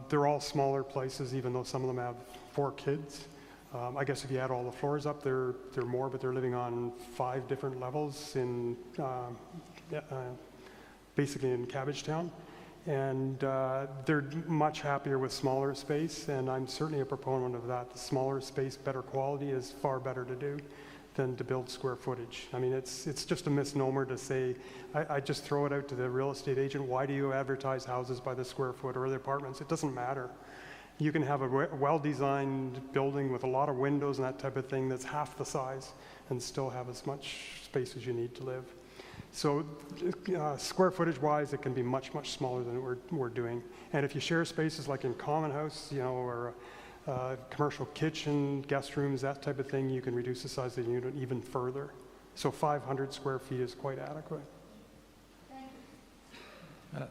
Speaker 5: They're all smaller places, even though some of them have 4 kids. I guess if you add all the floors up, they're more, but they're living on 5 different levels in basically in Cabbagetown. And they're much happier with smaller space, and I'm certainly a proponent of that. The smaller space, better quality is far better to do than to build square footage. I mean, it's just a misnomer to say, I just throw it out to the real estate agent, why do you advertise houses by the square foot or the apartments? It doesn't matter. You can have a well-designed building with a lot of windows and that type of thing that's half the size and still have as much space as you need to live. So square footage-wise, it can be much, much smaller than we're doing. And if you share spaces like in common house, you know, or commercial kitchen, guest rooms, that type of thing, you can reduce the size of the unit even further. So 500 square feet is quite adequate.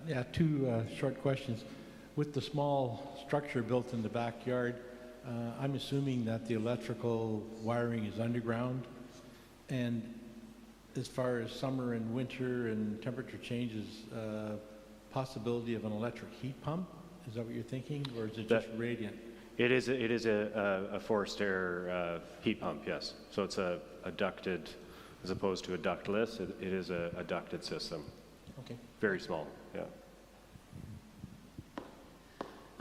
Speaker 12: Yeah, 2 short questions. With the small structure built in the backyard, I'm assuming that the electrical wiring is underground. And as far as summer and winter and temperature changes, possibility of an electric heat pump? Is that what you're thinking, or is it just radiant?
Speaker 6: It is a forced air heat pump, yes. So it's a ducted, as opposed to a ductless, it is a ducted system.
Speaker 12: Okay.
Speaker 6: Very small, yeah.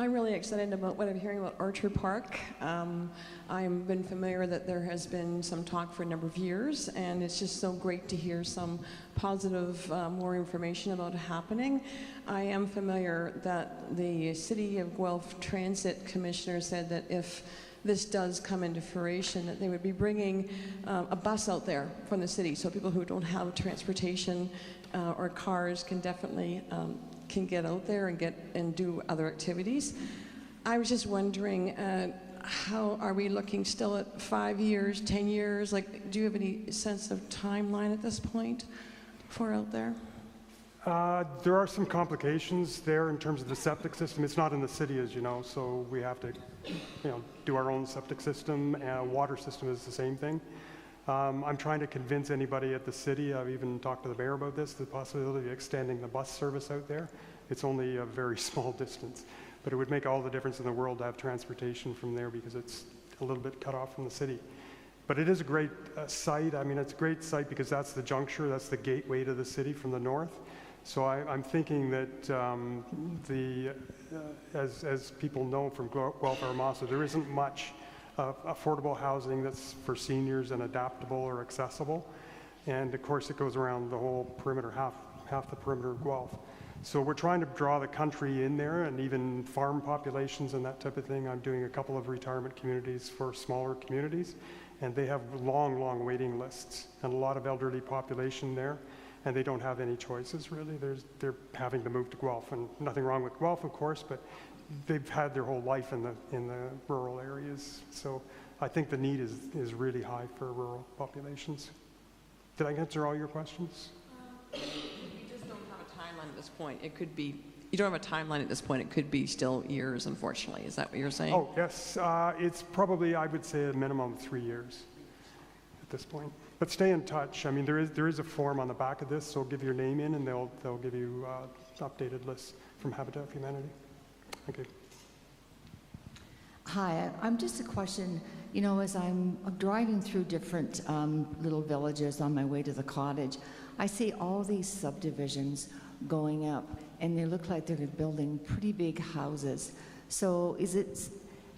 Speaker 3: I'm really excited about what I'm hearing about Orchard Park. I've been familiar that there has been some talk for a number of years, and it's just so great to hear some positive, more information about it happening. I am familiar that the City of Guelph Transit Commissioner said that if this does come into fruition, that they would be bringing a bus out there from the city, so people who don't have transportation or cars can definitely can get out there and do other activities. I was just wondering, how are we looking still at 5 years, 10 years? Like, do you have any sense of timeline at this point for out there?
Speaker 5: There are some complications there in terms of the septic system. It's not in the city, as you know, so we have to, do our own septic system. Water system is the same thing. I'm trying to convince anybody at the city, I've even talked to the mayor about this, the possibility of extending the bus service out there. It's only a very small distance, but it would make all the difference in the world to have transportation from there because it's a little bit cut off from the city. But it is a great site. I mean, it's a great site because that's the juncture, that's the gateway to the city from the north. So I'm thinking that as people know from Guelph Hermosa, there isn't much affordable housing that's for seniors and adaptable or accessible. And of course it goes around the whole perimeter, half the perimeter of Guelph. So we're trying to draw the country in there and even farm populations and that type of thing. I'm doing a couple of retirement communities for smaller communities, and they have long, long waiting lists and a lot of elderly population there, and they don't have any choices really. They're having to move to Guelph, and nothing wrong with Guelph, of course, but they've had their whole life in the rural areas. So I think the need is really high for rural populations. Did I answer all your questions?
Speaker 3: You just don't have a timeline at this point. It could be, you don't have a timeline at this point. It could be still years, unfortunately. Is that what you're saying?
Speaker 5: Oh, yes. It's probably, I would say, a minimum of 3 years at this point. But stay in touch. I mean, there is a form on the back of this, so give your name in and they'll give you updated lists from Habitat for Humanity. Thank you.
Speaker 13: Hi, I'm just a question. You know, as I'm driving through different little villages on my way to the cottage, I see all these subdivisions going up, and they look like they're building pretty big houses. So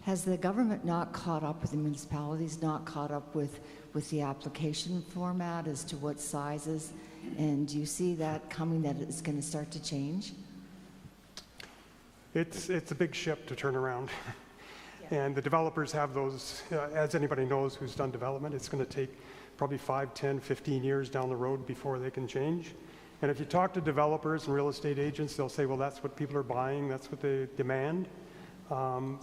Speaker 13: has the government not caught up with the municipalities, not caught up with the application format as to what sizes? And do you see that coming, that it's going to start to change?
Speaker 5: It's a big ship to turn around. And the developers have those, as anybody knows who's done development, it's going to take probably 5, 10, 15 years down the road before they can change. And if you talk to developers and real estate agents, they'll say, well, that's what people are buying, that's what they demand. I'm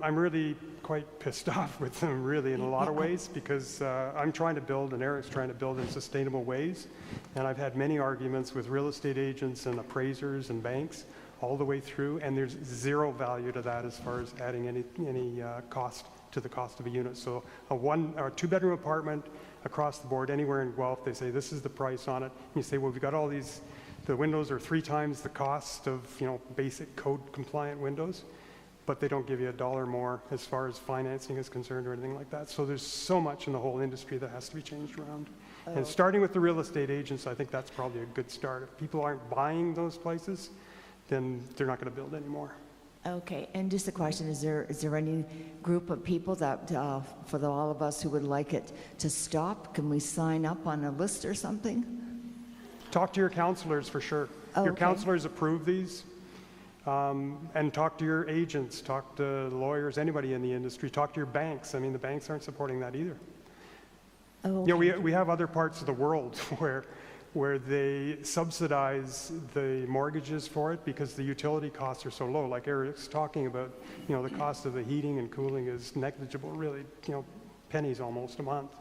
Speaker 5: really quite pissed off with them, really, in a lot of ways, because I'm trying to build, and Eric's trying to build in sustainable ways. And I've had many arguments with real estate agents and appraisers and banks all the way through, and there's zero value to that as far as adding any cost to the cost of a unit. So a 1 or 2 bedroom apartment across the board anywhere in Guelph, they say this is the price on it. And you say, well, we've got all these, the windows are 3 times the cost of, you know, basic code compliant windows, but they don't give you $1 more as far as financing is concerned or anything like that. So there's so much in the whole industry that has to be changed around. And starting with the real estate agents, I think that's probably a good start. If people aren't buying those places, then they're not going to build anymore.
Speaker 13: Okay, and just a question, is there any group of people that, for all of us who would like it to stop, can we sign up on a list or something?
Speaker 5: Talk to your counselors for sure. Your counselors approve these. And talk to your agents, talk to lawyers, anybody in the industry, talk to your banks. I mean, the banks aren't supporting that either.
Speaker 13: Oh,
Speaker 5: okay. You know, we have other parts of the world where they subsidize the mortgages for it because the utility costs are so low. Like Eric's talking about, you know, the cost of the heating and cooling is negligible, really, you know, pennies almost a month.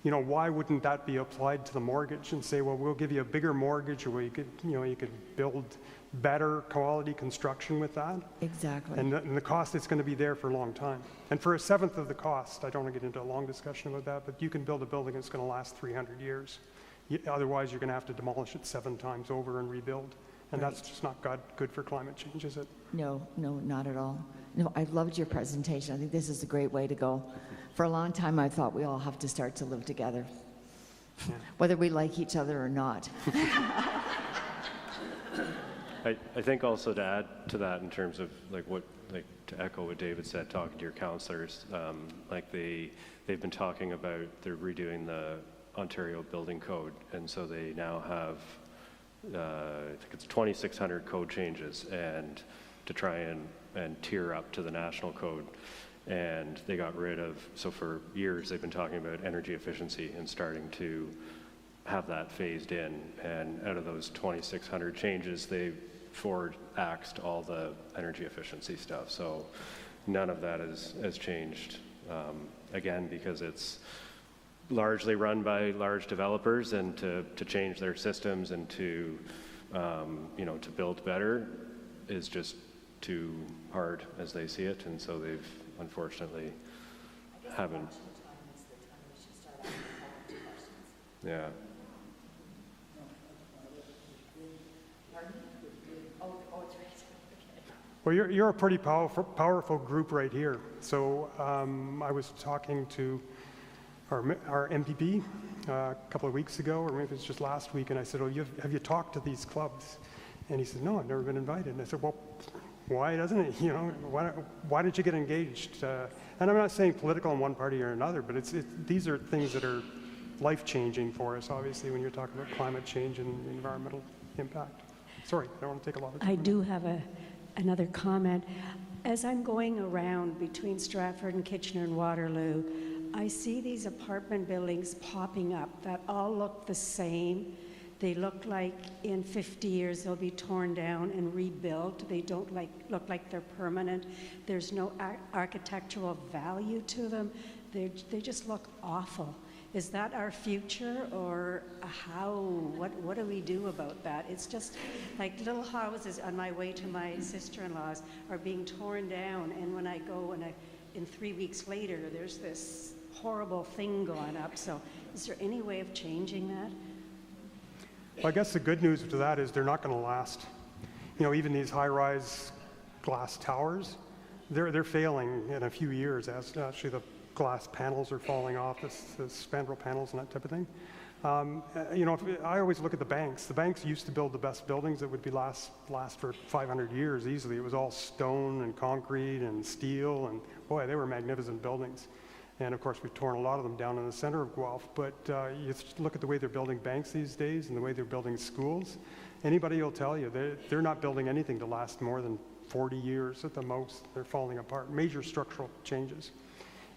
Speaker 5: You know, why wouldn't that be applied to the mortgage and say, well, we'll give you a bigger mortgage where you could, you know, you could build better quality construction with that.
Speaker 13: Exactly.
Speaker 5: And the cost is going to be there for a long time. And for 1/7 of the cost, I don't want to get into a long discussion about that, but you can build a building that's going to last 300 years. Otherwise, you're going to have to demolish it 7 times over and rebuild. And that's just not good for climate change, is it?
Speaker 13: No, not at all. No, I loved your presentation. I think this is a great way to go. For a long time, I thought we all have to start to live together, whether we like each other or not.
Speaker 6: I think also to add to that in terms of to echo what David said, talking to your counselors, they've been talking about they're redoing the Ontario Building Code, and so they now have I think it's 2,600 code changes, and to try and tier up to the national code. And they got rid of, so for years they've been talking about energy efficiency and starting to have that phased in. And out of those 2,600 changes, they axed all the energy efficiency stuff. So none of that has changed, again, because it's largely run by large developers, and to change their systems and to, to build better is just too hard as they see it. And so they've unfortunately haven't. Yeah.
Speaker 5: Well, you're a pretty powerful group right here. So I was talking to our MPP a couple of weeks ago, or maybe it was just last week, and I said, have you talked to these clubs? And he said, no, I've never been invited. And I said, well, why doesn't it? You know, why didn't you get engaged? And I'm not saying political in one party or another, but these are things that are life-changing for us, obviously, when you're talking about climate change and environmental impact. Sorry, I don't want to take a lot of time.
Speaker 8: I do have another comment. As I'm going around between Stratford and Kitchener and Waterloo, I see these apartment buildings popping up that all look the same. They look like in 50 years they'll be torn down and rebuilt. They don't look like they're permanent. There's no architectural value to them. They just look awful. Is that our future, or what do we do about that? It's just like little houses on my way to my sister-in-law's are being torn down, and when I go in 3 weeks later, there's this horrible thing going up. So is there any way of changing that?
Speaker 5: Well, I guess the good news to that is they're not going to last. You know, even these high-rise glass towers, they're failing in a few years. As actually the glass panels are falling off, the spandrel panels and that type of thing. You know, I always look at the banks. The banks used to build the best buildings that would be last for 500 years easily. It was all stone and concrete and steel, and boy, they were magnificent buildings. And of course, we've torn a lot of them down in the center of Guelph. But you look at the way they're building banks these days and the way they're building schools. Anybody will tell you they're not building anything to last more than 40 years at the most. They're falling apart. Major structural changes.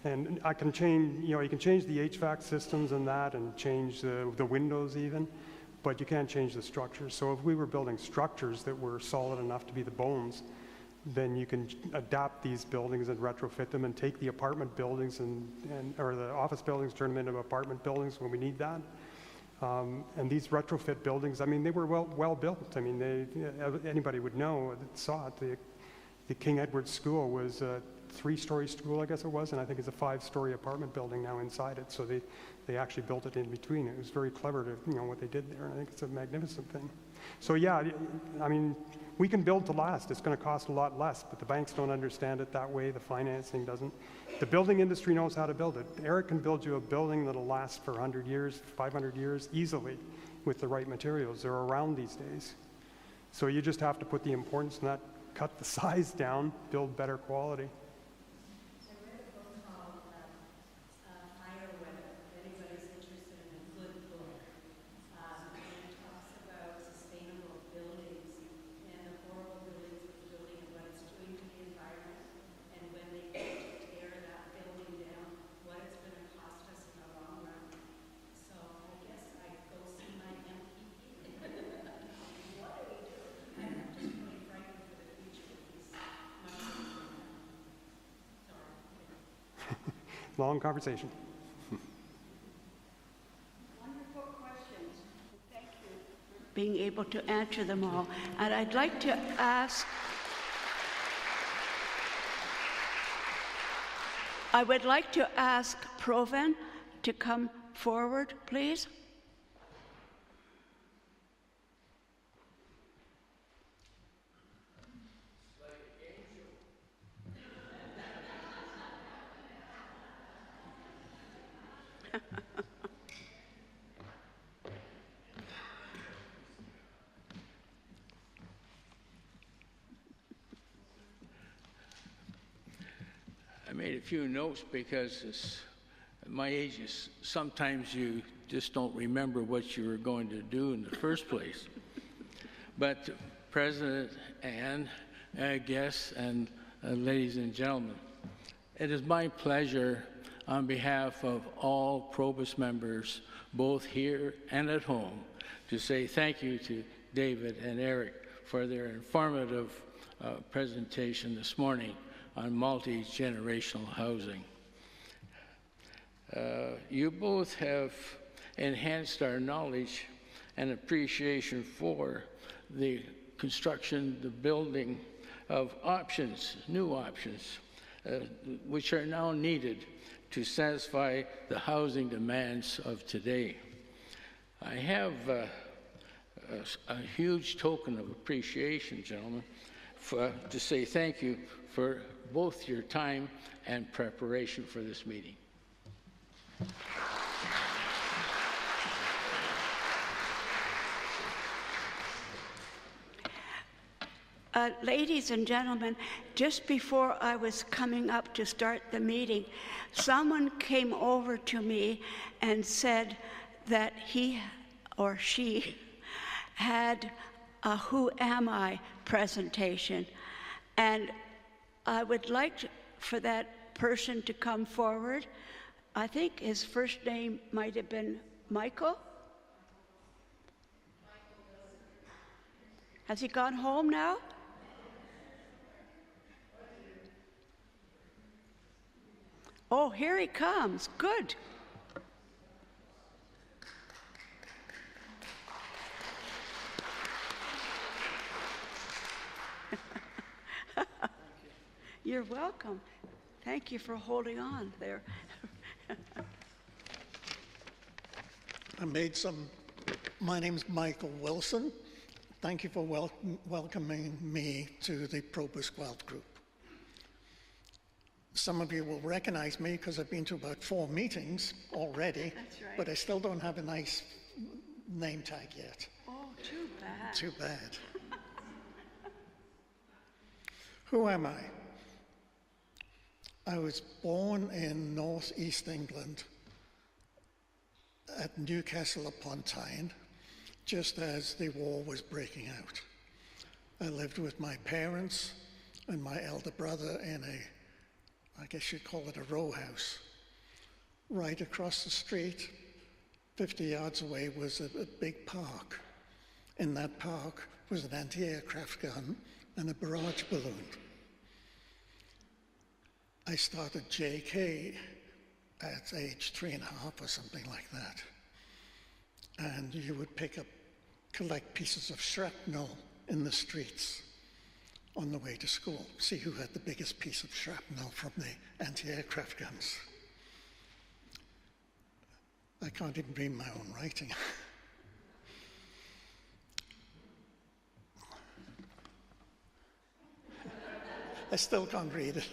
Speaker 5: And I can change, you know, you can change the HVAC systems and that, and change the windows even, but you can't change the structures. So if we were building structures that were solid enough to be the bones, then you can adapt these buildings and retrofit them and take the apartment buildings or the office buildings, turn them into apartment buildings when we need that. And these retrofit buildings, I mean, they were well built. I mean, anybody would know that saw it. The King Edward School was a 3-story school, I guess it was, and I think it's a 5-story apartment building now inside it. So they actually built it in between. It was very clever to, what they did there, and I think it's a magnificent thing. So yeah, I mean, we can build to last. It's going to cost a lot less, but the banks don't understand it that way. The financing doesn't. The building industry knows how to build it. Eric can build you a building that'll last for 100 years, 500 years easily with the right materials. They're around these days. So you just have to put the importance in that, cut the size down, build better quality. Long conversation.
Speaker 1: Wonderful questions. Thank you for being able to answer them all. And I'd like to ask, I would like to ask Proven to come forward, please.
Speaker 14: I made a few notes because at my age, sometimes you just don't remember what you were going to do in the first place. But President and guests and ladies and gentlemen, it is my pleasure on behalf of all PROBUS members, both here and at home, to say thank you to David and Eric for their informative presentation this morning on multi-generational housing. You both have enhanced our knowledge and appreciation for the construction, the building of options, new options, which are now needed to satisfy the housing demands of today. I have a huge token of appreciation, gentlemen, to say thank you for both your time and preparation for this meeting.
Speaker 1: Ladies and gentlemen, just before I was coming up to start the meeting, someone came over to me and said that he or she had a Who Am I presentation. And I would like for that person to come forward. I think his first name might have been Michael. Has he gone home now? Oh, here he comes. Good. You're welcome. Thank you for holding on there.
Speaker 15: My name's Michael Wilson. Thank you for welcoming me to the PROBUS Guelph group. Some of you will recognize me because I've been to about 4 meetings already. That's right. But I still don't have a nice name tag yet.
Speaker 1: Oh, too bad.
Speaker 15: Too bad. Who am I? I was born in northeast England at Newcastle upon Tyne, just as the war was breaking out. I lived with my parents and my elder brother in I guess you'd call it a row house. Right across the street, 50 yards away, was a big park. In that park was an anti-aircraft gun and a barrage balloon. I started JK at age 3.5 or something like that. and you would collect pieces of shrapnel in the streets on the way to school. See who had the biggest piece of shrapnel from the anti-aircraft guns. I can't even read my own writing. I still can't read it.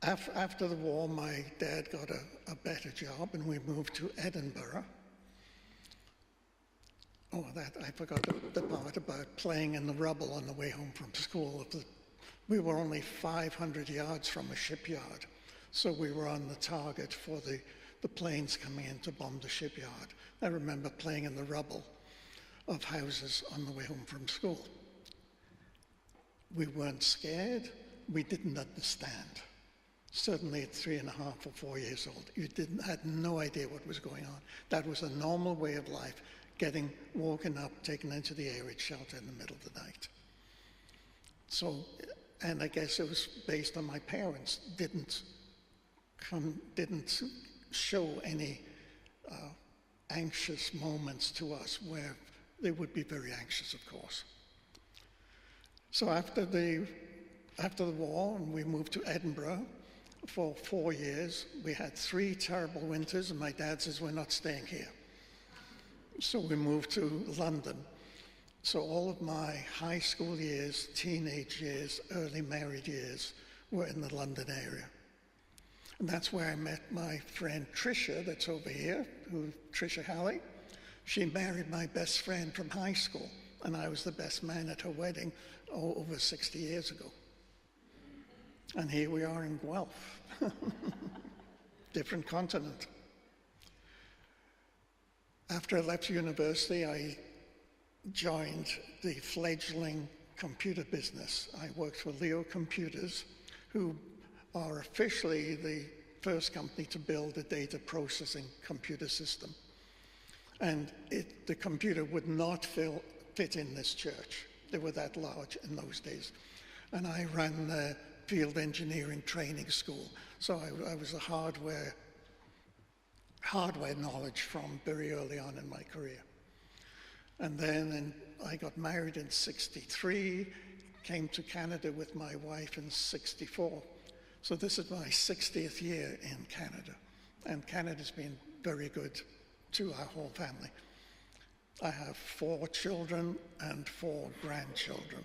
Speaker 15: After the war, my dad got a better job and we moved to Edinburgh. Oh, I forgot the part about playing in the rubble on the way home from school. We were only 500 yards from a shipyard, so we were on the target for the planes coming in to bomb the shipyard. I remember playing in the rubble of houses on the way home from school. We weren't scared, we didn't understand. Certainly at 3.5 or 4 years old, you had no idea what was going on. That was a normal way of life, getting woken up, taken into the air raid shelter in the middle of the night. So, and I guess it was based on my parents, didn't show any anxious moments to us, where they would be very anxious, of course. So after the war, we moved to Edinburgh for 4 years. We had 3 terrible winters, and my dad says, we're not staying here. So we moved to London. So all of my high school years, teenage years, early married years were in the London area. And that's where I met my friend Tricia, that's over here, Tricia Halley. She married my best friend from high school, and I was the best man at her wedding over 60 years ago. And here we are in Guelph, different continent. After I left university, I joined the fledgling computer business. I worked for Leo Computers, who are officially the first company to build a data processing computer system. And the computer would not fit in this church. They were that large in those days. And I ran the field engineering training school. So I was a hardware knowledge from very early on in my career. And then I got married in '63, came to Canada with my wife in '64. So this is my 60th year in Canada. And Canada's been very good to our whole family. I have 4 children and 4 grandchildren.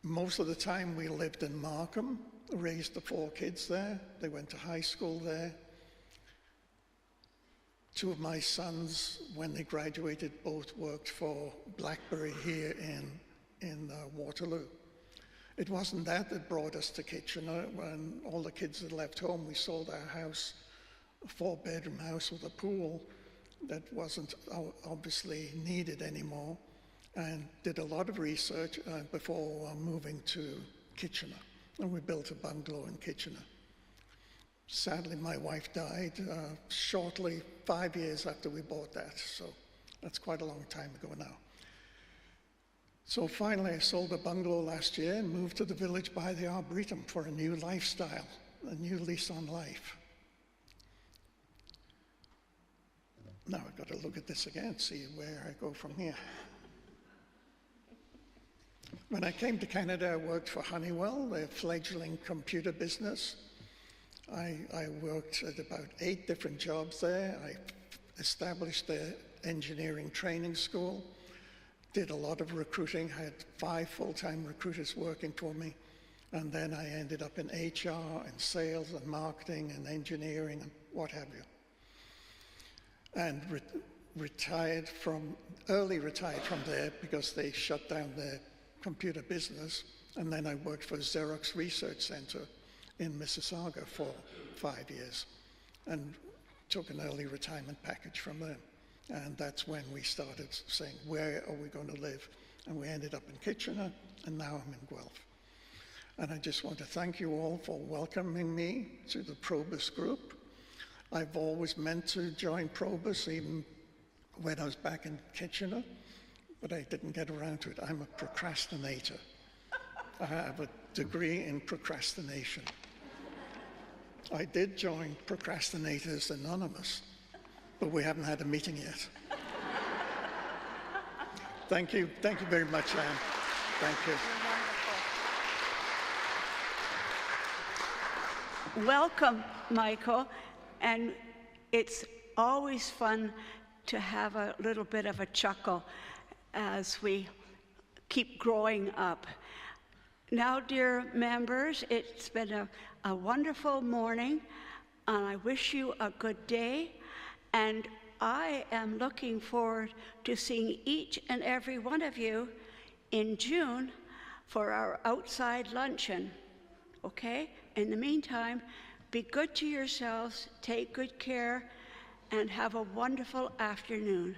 Speaker 15: Most of the time we lived in Markham, raised the 4 kids there. They went to high school there. 2 of my sons, when they graduated, both worked for BlackBerry here in Waterloo. It wasn't that brought us to Kitchener. When all the kids had left home, we sold our house, a 4-bedroom house with a pool that wasn't obviously needed anymore, and did a lot of research before moving to Kitchener. And we built a bungalow in Kitchener. Sadly, my wife died shortly, 5 years after we bought that, so that's quite a long time ago now. So finally, I sold the bungalow last year and moved to the village by the Arboretum for a new lifestyle, a new lease on life. Now I've got to look at this again, see where I go from here. When I came to Canada, I worked for Honeywell, their fledgling computer business. I worked at about 8 different jobs there. I established the engineering training school, did a lot of recruiting, had 5 full-time recruiters working for me, and then I ended up in HR and sales and marketing and engineering and what have you. And early retired from there because they shut down their computer business, and then I worked for Xerox Research Center in Mississauga for 5 years and took an early retirement package from them. And that's when we started saying, where are we going to live? And we ended up in Kitchener, and now I'm in Guelph. And I just want to thank you all for welcoming me to the PROBUS group. I've always meant to join PROBUS, even when I was back in Kitchener, but I didn't get around to it. I'm a procrastinator. I have a degree in procrastination. I did join Procrastinators Anonymous, but we haven't had a meeting yet. Thank you very much, Anne. Thank you.
Speaker 1: Welcome, Michael, and it's always fun to have a little bit of a chuckle as we keep growing up. Now, dear members, it's been a wonderful morning, and I wish you a good day, and I am looking forward to seeing each and every one of you in June for our outside luncheon, okay? In the meantime, be good to yourselves, take good care, and have a wonderful afternoon.